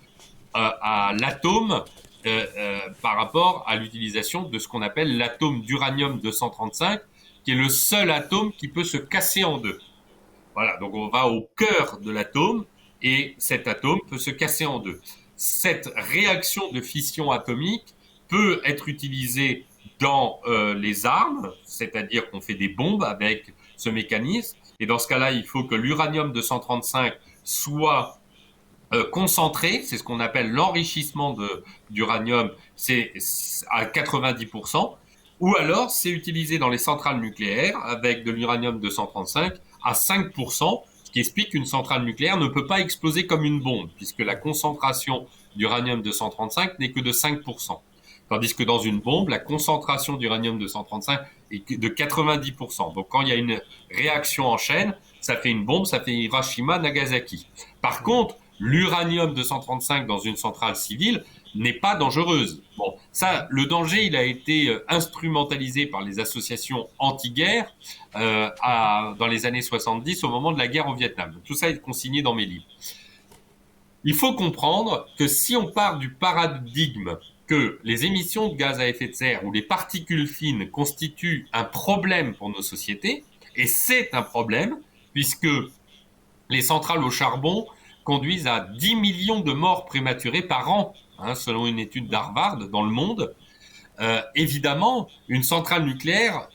à l'atome par rapport à l'utilisation de ce qu'on appelle l'atome d'uranium-235, qui est le seul atome qui peut se casser en deux. Voilà, donc on va au cœur de l'atome et cet atome peut se casser en deux. Cette réaction de fission atomique peut être utilisée dans les armes, c'est-à-dire qu'on fait des bombes avec ce mécanisme. Et dans ce cas-là, il faut que l'uranium-235 soit concentré, c'est ce qu'on appelle l'enrichissement d'uranium, c'est à 90%, ou alors c'est utilisé dans les centrales nucléaires avec de l'uranium-235 à 5%, Ce qui explique qu'une centrale nucléaire ne peut pas exploser comme une bombe, puisque la concentration d'uranium-235 n'est que de 5%. Tandis que dans une bombe, la concentration d'uranium-235 est de 90%. Donc quand il y a une réaction en chaîne, ça fait une bombe, ça fait Hiroshima, Nagasaki. Par contre, l'uranium-235 dans une centrale civile n'est pas dangereuse. Bon, ça, le danger, il a été instrumentalisé par les associations anti-guerre dans les années 70, au moment de la guerre au Vietnam. Donc, tout ça est consigné dans mes livres. Il faut comprendre que si on part du paradigme que les émissions de gaz à effet de serre ou les particules fines constituent un problème pour nos sociétés, et c'est un problème, puisque les centrales au charbon conduisent à 10 millions de morts prématurées par an, selon une étude d'Harvard dans le monde. Évidemment, une centrale nucléaire,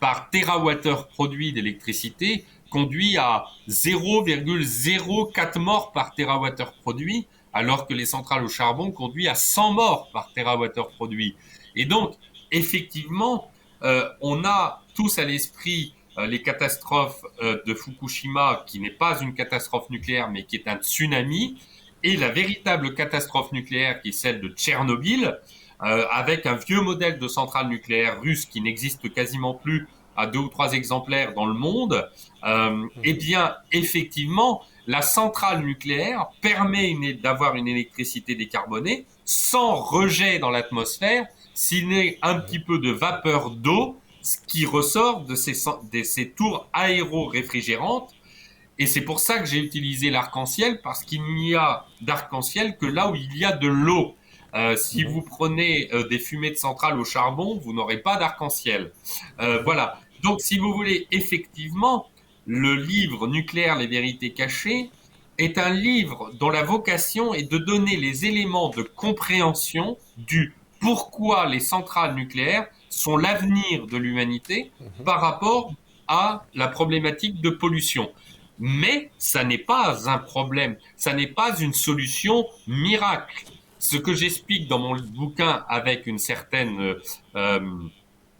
par térawattheure produit d'électricité, conduit à 0,04 morts par térawattheure produit, alors que les centrales au charbon conduisent à 100 morts par térawattheure produit. Et donc, effectivement, on a tous à l'esprit les catastrophes de Fukushima, qui n'est pas une catastrophe nucléaire, mais qui est un tsunami, et la véritable catastrophe nucléaire, qui est celle de Tchernobyl, avec un vieux modèle de centrale nucléaire russe qui n'existe quasiment plus, à 2 ou 3 exemplaires dans le monde, eh bien, effectivement, la centrale nucléaire permet d'avoir une électricité décarbonée sans rejet dans l'atmosphère, s'il n'est un petit peu de vapeur d'eau qui ressort de ces tours aéro-réfrigérantes. Et c'est pour ça que j'ai utilisé l'arc-en-ciel, parce qu'il n'y a d'arc-en-ciel que là où il y a de l'eau. Si vous prenez des fumées de centrales au charbon, vous n'aurez pas d'arc-en-ciel. Voilà. Donc, si vous voulez, effectivement, le livre Nucléaire, les vérités cachées est un livre dont la vocation est de donner les éléments de compréhension du pourquoi les centrales nucléaires sont l'avenir de l'humanité par rapport à la problématique de pollution. Mais ça n'est pas un problème, ça n'est pas une solution miracle. Ce que j'explique dans mon bouquin avec une certaine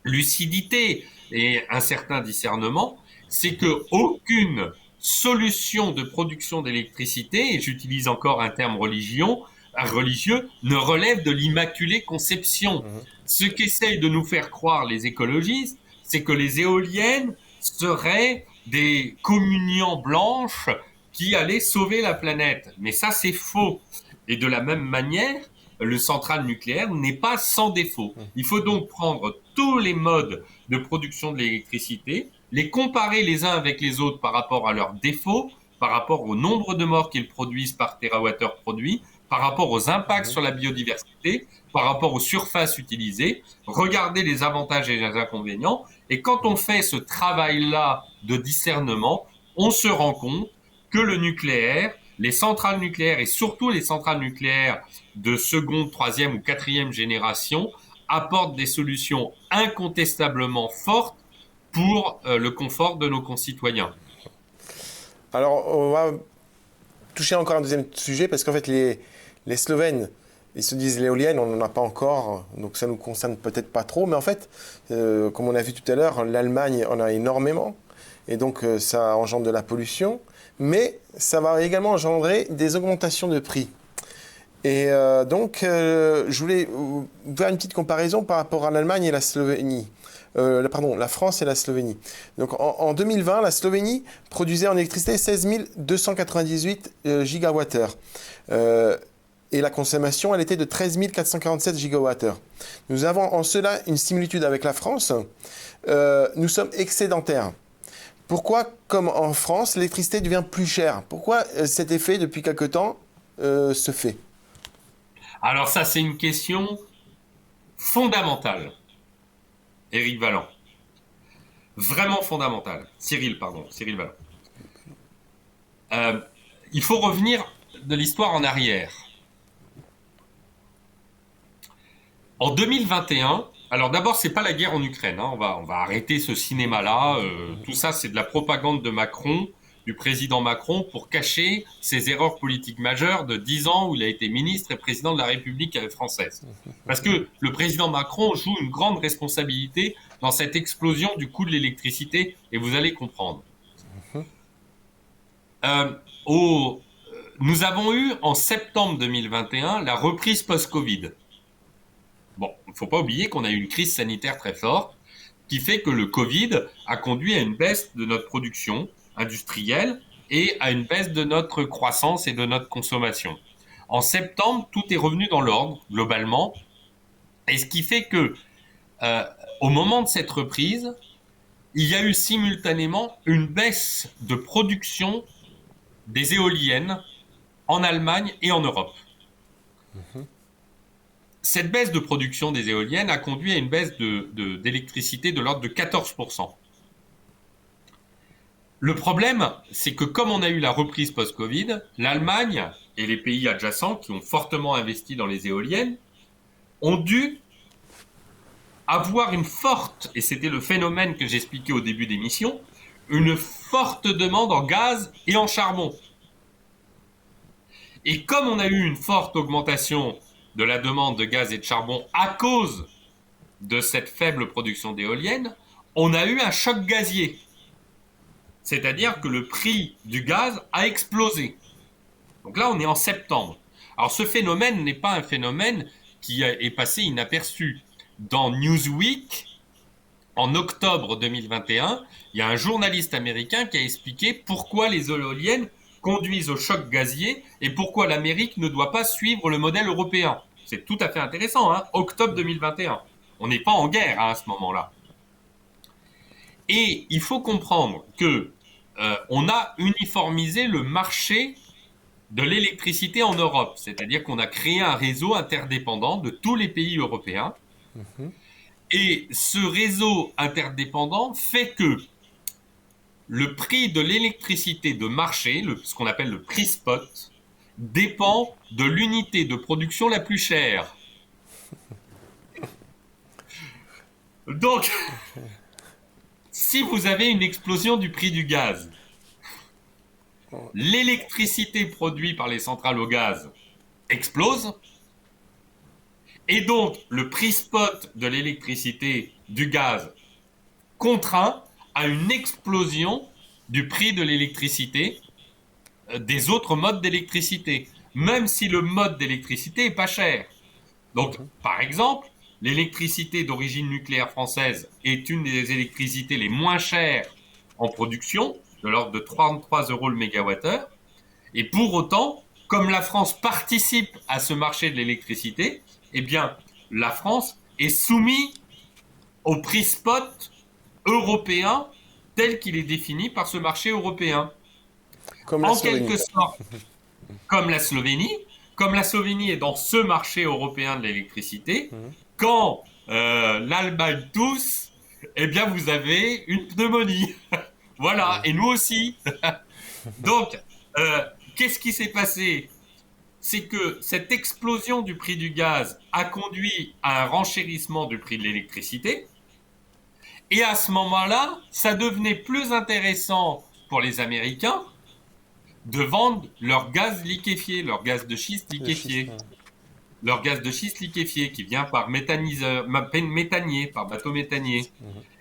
lucidité et un certain discernement, c'est que aucune solution de production d'électricité, et j'utilise encore un terme religieux, ne relève de l'immaculée conception. Ce qu'essayent de nous faire croire les écologistes, c'est que les éoliennes seraient des communiants blanches qui allaient sauver la planète. Mais ça, c'est faux. Et de la même manière, le centrale nucléaire n'est pas sans défaut. Il faut donc prendre tous les modes de production de l'électricité, les comparer les uns avec les autres par rapport à leurs défauts, par rapport au nombre de morts qu'ils produisent par térawattheure produit, par rapport aux impacts sur la biodiversité, par rapport aux surfaces utilisées, regarder les avantages et les inconvénients. Et quand on fait ce travail-là de discernement, on se rend compte que le nucléaire, les centrales nucléaires et surtout les centrales nucléaires de seconde, troisième ou quatrième génération apportent des solutions incontestablement fortes pour le confort de nos concitoyens. Alors, on va toucher encore un deuxième sujet, parce qu'en fait, les Slovènes, ils se disent l'éolienne, on n'en a pas encore, donc ça ne nous concerne peut-être pas trop, mais en fait, comme on a vu tout à l'heure, l'Allemagne en a énormément, et donc ça engendre de la pollution, mais ça va également engendrer des augmentations de prix. Et donc, je voulais faire une petite comparaison par rapport à l'Allemagne et la Slovénie. La France et la Slovénie. Donc en 2020, la Slovénie produisait en électricité 16 298 gigawattheures. Et la consommation, elle était de 13 447 gigawattheures. Nous avons en cela une similitude avec la France. Nous sommes excédentaires. Pourquoi, comme en France, l'électricité devient plus chère? Pourquoi cet effet, depuis quelque temps, se fait? Alors ça, c'est une question fondamentale. Éric Valland. Vraiment fondamentale. Cyril Valland. Il faut revenir de l'histoire en arrière. En 2021, alors d'abord, c'est pas la guerre en Ukraine. On va arrêter ce cinéma-là. Tout ça, c'est de la propagande de Macron, du président Macron, pour cacher ses erreurs politiques majeures de 10 ans où il a été ministre et président de la République française. Parce que le président Macron joue une grande responsabilité dans cette explosion du coût de l'électricité, et vous allez comprendre. euh, au, nous avons eu en septembre 2021 la reprise post-Covid. Bon, il ne faut pas oublier qu'on a eu une crise sanitaire très forte qui fait que le Covid a conduit à une baisse de notre production industrielle et à une baisse de notre croissance et de notre consommation. En septembre, tout est revenu dans l'ordre, globalement, et ce qui fait que, euh, au moment de cette reprise, il y a eu simultanément une baisse de production des éoliennes en Allemagne et en Europe. Cette baisse de production des éoliennes a conduit à une baisse d'électricité de l'ordre de 14%. Le problème, c'est que comme on a eu la reprise post-Covid, l'Allemagne et les pays adjacents qui ont fortement investi dans les éoliennes ont dû avoir une forte, et c'était le phénomène que j'expliquais au début d'émission, une forte demande en gaz et en charbon. Et comme on a eu une forte augmentation de la demande de gaz et de charbon à cause de cette faible production d'éoliennes, on a eu un choc gazier. C'est-à-dire que le prix du gaz a explosé. Donc là, on est en septembre. Alors ce phénomène n'est pas un phénomène qui est passé inaperçu. Dans Newsweek, en octobre 2021, il y a un journaliste américain qui a expliqué pourquoi les éoliennes conduisent au choc gazier et pourquoi l'Amérique ne doit pas suivre le modèle européen. C'est tout à fait intéressant, hein, octobre 2021. On n'est pas en guerre hein, à ce moment-là. Et il faut comprendre que on a uniformisé le marché de l'électricité en Europe, c'est-à-dire qu'on a créé un réseau interdépendant de tous les pays européens. Et ce réseau interdépendant fait que le prix de l'électricité de marché, ce qu'on appelle le prix spot, dépend de l'unité de production la plus chère. Donc, si vous avez une explosion du prix du gaz, l'électricité produite par les centrales au gaz explose, et donc le prix spot de l'électricité du gaz contraint à une explosion du prix de l'électricité des autres modes d'électricité, même si le mode d'électricité est pas cher. Donc, par exemple, l'électricité d'origine nucléaire française est une des électricités les moins chères en production, de l'ordre de 33 euros le mégawattheure. Et pour autant, comme la France participe à ce marché de l'électricité, eh bien, la France est soumise au prix spot européen tel qu'il est défini par ce marché européen. En quelque sorte, comme la Slovénie. Comme la Slovénie est dans ce marché européen de l'électricité, quand l'Allemagne tousse, eh bien vous avez une pneumonie. Voilà, et nous aussi. Donc, qu'est-ce qui s'est passé? C'est que cette explosion du prix du gaz a conduit à un renchérissement du prix de l'électricité. Et à ce moment-là, ça devenait plus intéressant pour les Américains de vendre leur gaz liquéfié, leur gaz de schiste liquéfié. Leur gaz de schiste liquéfié qui vient par méthanier, par bateau méthanier.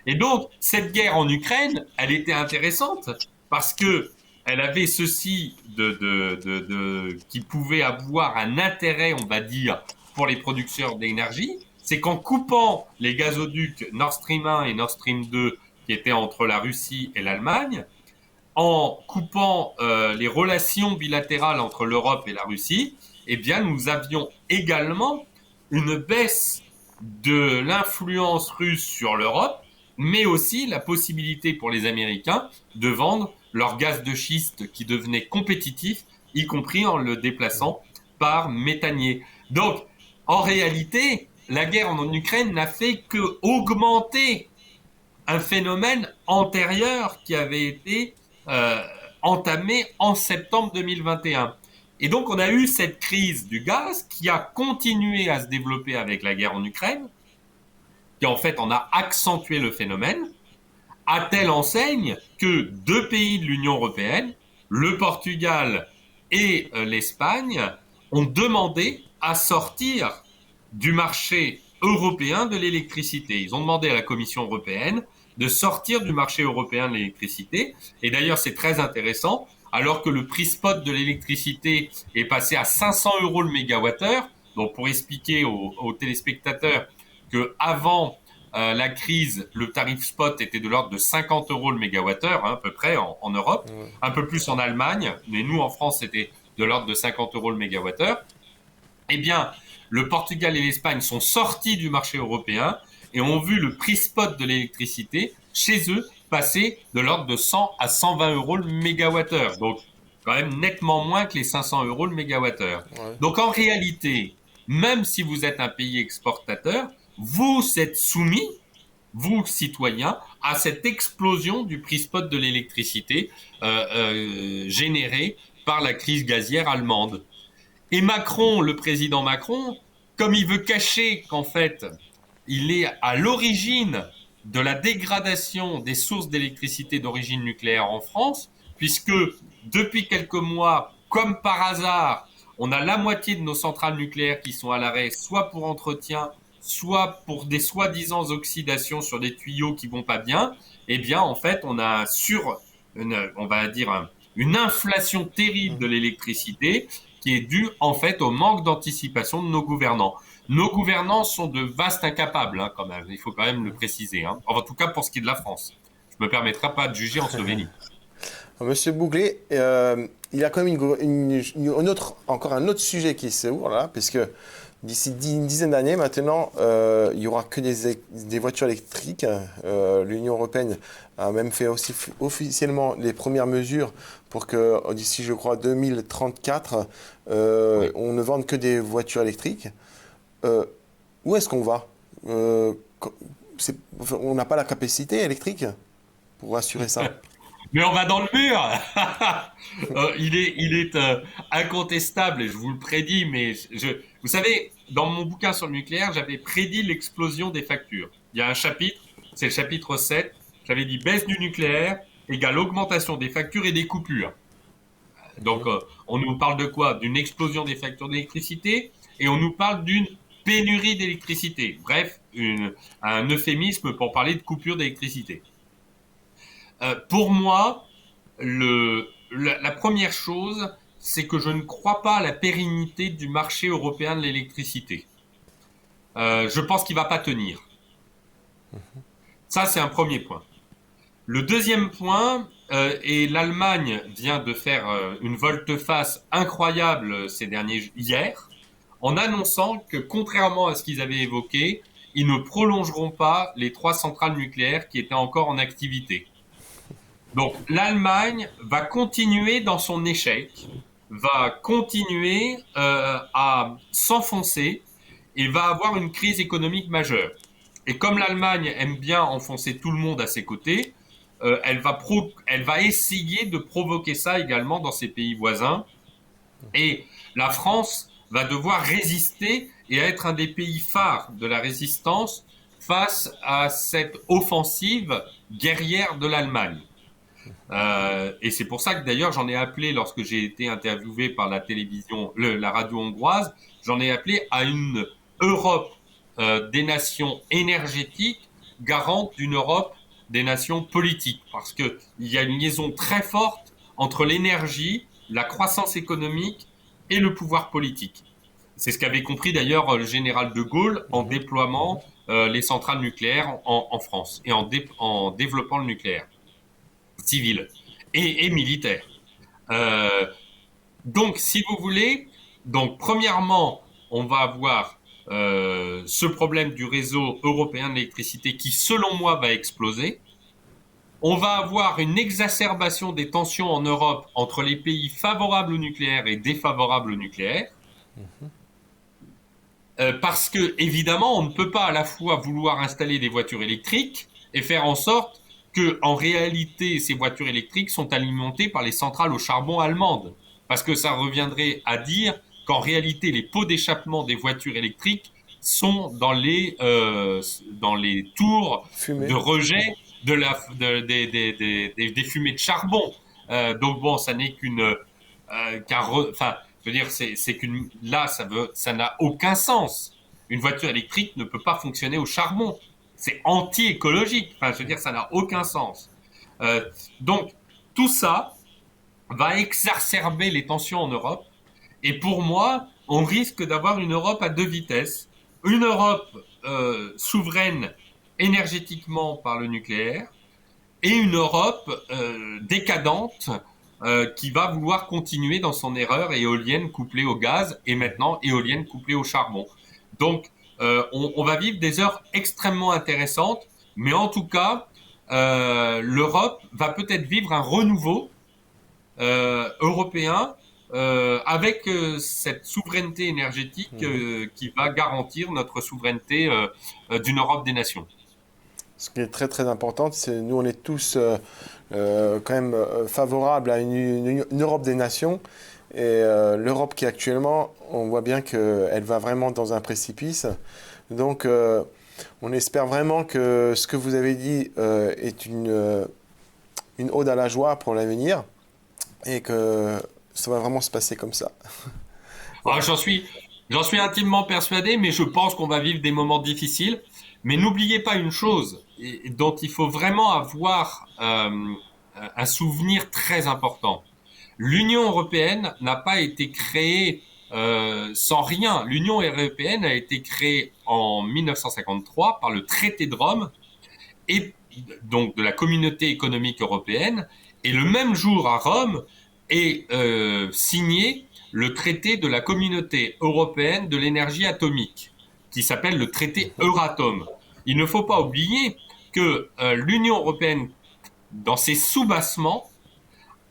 Et donc, cette guerre en Ukraine, elle était intéressante parce que elle avait ceci qui pouvait avoir un intérêt, on va dire, pour les producteurs d'énergie, c'est qu'en coupant les gazoducs Nord Stream 1 et Nord Stream 2 qui étaient entre la Russie et l'Allemagne, en coupant les relations bilatérales entre l'Europe et la Russie, eh bien, nous avions également une baisse de l'influence russe sur l'Europe, mais aussi la possibilité pour les Américains de vendre leur gaz de schiste qui devenait compétitif, y compris en le déplaçant par méthanier. Donc, en réalité, la guerre en Ukraine n'a fait qu'augmenter un phénomène antérieur qui avait été entamé en septembre 2021. Et donc, on a eu cette crise du gaz qui a continué à se développer avec la guerre en Ukraine, qui en fait en a accentué le phénomène, à telle enseigne que deux pays de l'Union européenne, le Portugal et l'Espagne, ont demandé à sortir du marché européen de l'électricité. Ils ont demandé à la Commission européenne de sortir du marché européen de l'électricité. Et d'ailleurs, c'est très intéressant. alors que le prix spot de l'électricité est passé à 500 euros le mégawattheure. Donc, pour expliquer aux téléspectateurs que avant la crise, le tarif spot était de l'ordre de 50 euros le mégawattheure, à peu près en Europe, un peu plus en Allemagne, mais nous en France c'était de l'ordre de 50 euros le mégawattheure. Eh bien, le Portugal et l'Espagne sont sortis du marché européen et ont vu le prix spot de l'électricité chez eux passer de l'ordre de 100 à 120 euros le mégawattheure. Donc, quand même nettement moins que les 500 euros le mégawattheure. Ouais. Donc, en réalité, même si vous êtes un pays exportateur, vous êtes soumis, vous citoyens, à cette explosion du prix spot de l'électricité générée par la crise gazière allemande. Et Macron, le président Macron, comme il veut cacher qu'en fait, il est à l'origine de la dégradation des sources d'électricité d'origine nucléaire en France, puisque depuis quelques mois, comme par hasard, on a la moitié de nos centrales nucléaires qui sont à l'arrêt, soit pour entretien, soit pour des soi-disant oxydations sur des tuyaux qui vont pas bien. Eh bien, en fait, on a on va dire, une inflation terrible de l'électricité qui est due, en fait, au manque d'anticipation de nos gouvernants. Nos gouvernants sont de vastes incapables, hein, quand même. Il faut quand même le préciser. Hein. En tout cas, pour ce qui est de la France. Je ne me permettrai pas de juger en Slovénie. Monsieur Bouglet, il y a quand même encore un autre sujet qui s'ouvre là, puisque d'ici une dizaine d'années maintenant, il n'y aura que des voitures électriques. L'Union européenne a même fait aussi officiellement les premières mesures pour que d'ici, je crois, 2034, Oui. on ne vende que des voitures électriques. Où est-ce qu'on va? On n'a pas la capacité électrique pour assurer ça. Mais on va dans le mur. Il est incontestable, et je vous le prédis, mais vous savez, dans mon bouquin sur le nucléaire, j'avais prédit l'explosion des factures. Il y a un chapitre, c'est le chapitre 7, j'avais dit baisse du nucléaire égale augmentation des factures et des coupures. Donc, on nous parle de quoi? D'une explosion des factures d'électricité et on nous parle d'une pénurie d'électricité. Bref, un euphémisme pour parler de coupure d'électricité. Pour moi, la première chose, c'est que je ne crois pas à la pérennité du marché européen de l'électricité. Je pense qu'il ne va pas tenir. Ça, c'est un premier point. Le deuxième point, et l'Allemagne vient de faire une volte-face incroyable hier, en annonçant que, contrairement à ce qu'ils avaient évoqué, ils ne prolongeront pas les 3 centrales nucléaires qui étaient encore en activité. Donc l'Allemagne va continuer dans son échec, va continuer à s'enfoncer et va avoir une crise économique majeure. Et comme l'Allemagne aime bien enfoncer tout le monde à ses côtés, elle va essayer de provoquer ça également dans ses pays voisins. Et la France va devoir résister et être un des pays phares de la résistance face à cette offensive guerrière de l'Allemagne. Et c'est pour ça que d'ailleurs j'en ai appelé, lorsque j'ai été interviewé par la télévision, la radio hongroise, j'en ai appelé à une Europe des nations énergétiques garante d'une Europe des nations politiques, parce que il y a une liaison très forte entre l'énergie, la croissance économique et le pouvoir politique. C'est ce qu'avait compris d'ailleurs le général de Gaulle en déploiement les centrales nucléaires en France et en développant le nucléaire civil et militaire. Donc, si vous voulez, donc premièrement, on va avoir ce problème du réseau européen de l'électricité qui, selon moi, va exploser. On va avoir une exacerbation des tensions en Europe entre les pays favorables au nucléaire et défavorables au nucléaire. Parce que, évidemment, on ne peut pas à la fois vouloir installer des voitures électriques et faire en sorte que, en réalité, ces voitures électriques sont alimentées par les centrales au charbon allemandes. Parce que ça reviendrait à dire qu'en réalité, les pots d'échappement des voitures électriques sont dans les tours Fumée. de rejet des fumées de charbon. Donc bon, ça n'est je veux dire, là, ça n'a aucun sens. Une voiture électrique ne peut pas fonctionner au charbon. C'est anti-écologique. Enfin, je veux dire, ça n'a aucun sens. Donc, tout ça va exacerber les tensions en Europe. Et pour moi, on risque d'avoir une Europe à deux vitesses. Une Europe souveraine énergétiquement par le nucléaire et une Europe décadente qui va vouloir continuer dans son erreur éolienne couplée au gaz et maintenant éolienne couplée au charbon. Donc, on va vivre des heures extrêmement intéressantes, mais en tout cas, l'Europe va peut-être vivre un renouveau européen avec cette souveraineté énergétique qui va garantir notre souveraineté d'une Europe des nations. Ce qui est très très important, c'est nous on est tous quand même favorables à une Europe des nations. Et l'Europe qui actuellement, on voit bien qu'elle va vraiment dans un précipice. Donc on espère vraiment que ce que vous avez dit est une ode à la joie pour l'avenir et que ça va vraiment se passer comme ça. Ah, j'en suis intimement persuadé, mais je pense qu'on va vivre des moments difficiles. Mais n'oubliez pas une chose dont il faut vraiment avoir un souvenir très important. L'Union européenne n'a pas été créée sans rien. L'Union européenne a été créée en 1953 par le traité de Rome et donc de la Communauté économique européenne. Et le même jour à Rome est signé le traité de la Communauté européenne de l'énergie atomique, qui s'appelle le traité Euratom. Il ne faut pas oublier que l'Union européenne, dans ses soubassements,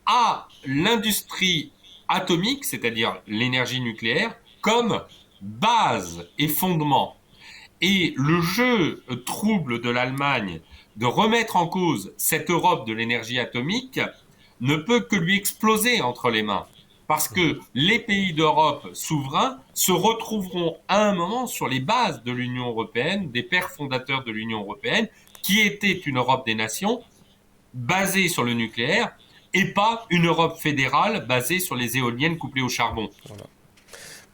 a l'industrie atomique, c'est-à-dire l'énergie nucléaire, comme base et fondement. Et le jeu trouble de l'Allemagne de remettre en cause cette Europe de l'énergie atomique ne peut que lui exploser entre les mains. Parce que les pays d'Europe souverains se retrouveront à un moment sur les bases de l'Union européenne, des pères fondateurs de l'Union européenne, qui était une Europe des nations basée sur le nucléaire et pas une Europe fédérale basée sur les éoliennes couplées au charbon. Voilà.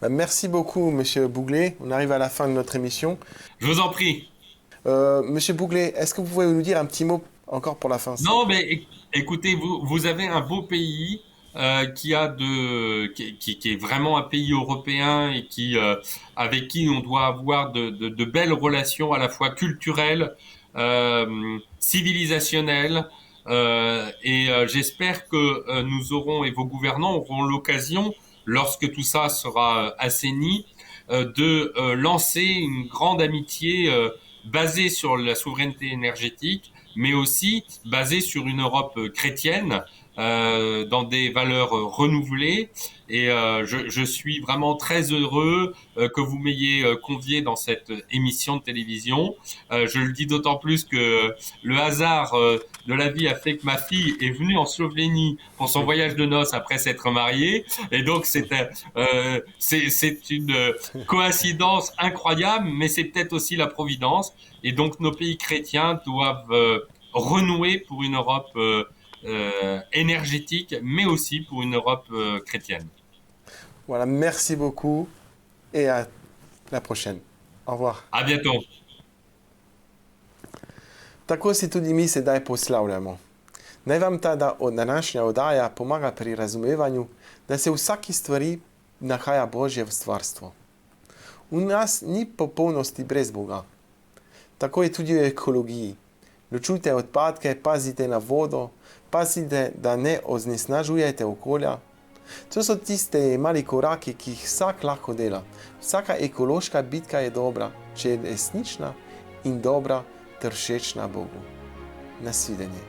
Merci beaucoup, Monsieur Bouglet. On arrive à la fin de notre émission. Je vous en prie. Monsieur Bouglet, est-ce que vous pouvez nous dire un petit mot encore pour la fin? Non, mais écoutez, vous avez un beau pays qui est vraiment un pays européen et avec qui on doit avoir de belles relations à la fois culturelles, civilisationnelles. J'espère que nous aurons et vos gouvernants auront l'occasion, lorsque tout ça sera assaini, de lancer une grande amitié basée sur la souveraineté énergétique, mais aussi basée sur une Europe chrétienne, dans des valeurs renouvelées. Et je suis vraiment très heureux que vous m'ayez convié dans cette émission de télévision. Je le dis d'autant plus que le hasard de la vie a fait que ma fille est venue en Slovénie pour son voyage de noces après s'être mariée. Et donc c'est une coïncidence incroyable, mais c'est peut-être aussi la providence. Et donc nos pays chrétiens doivent renouer pour une Europe énergétique, mais aussi pour une Europe chrétienne. Voilà, merci beaucoup et à la prochaine. Au revoir. À bientôt. Tako si tudi mi sedaj poslavljamo. Naj vam ta današnja oddaja pomaga pri razumevanju, da se v vsaki stvari nahaja Božje stvarstvo. V nas ni popolnosti brez Boga. Tako je tudi v ekologiji. Ločujte odpadke, pazite na vodo, pazite, da ne onesnažujete okolja. To so tiste mali koraki, ki jih vsak lahko dela. Vsaka ekološka bitka je dobra, če je resnična in dobra ter všečna Bogu. Nasvidenje.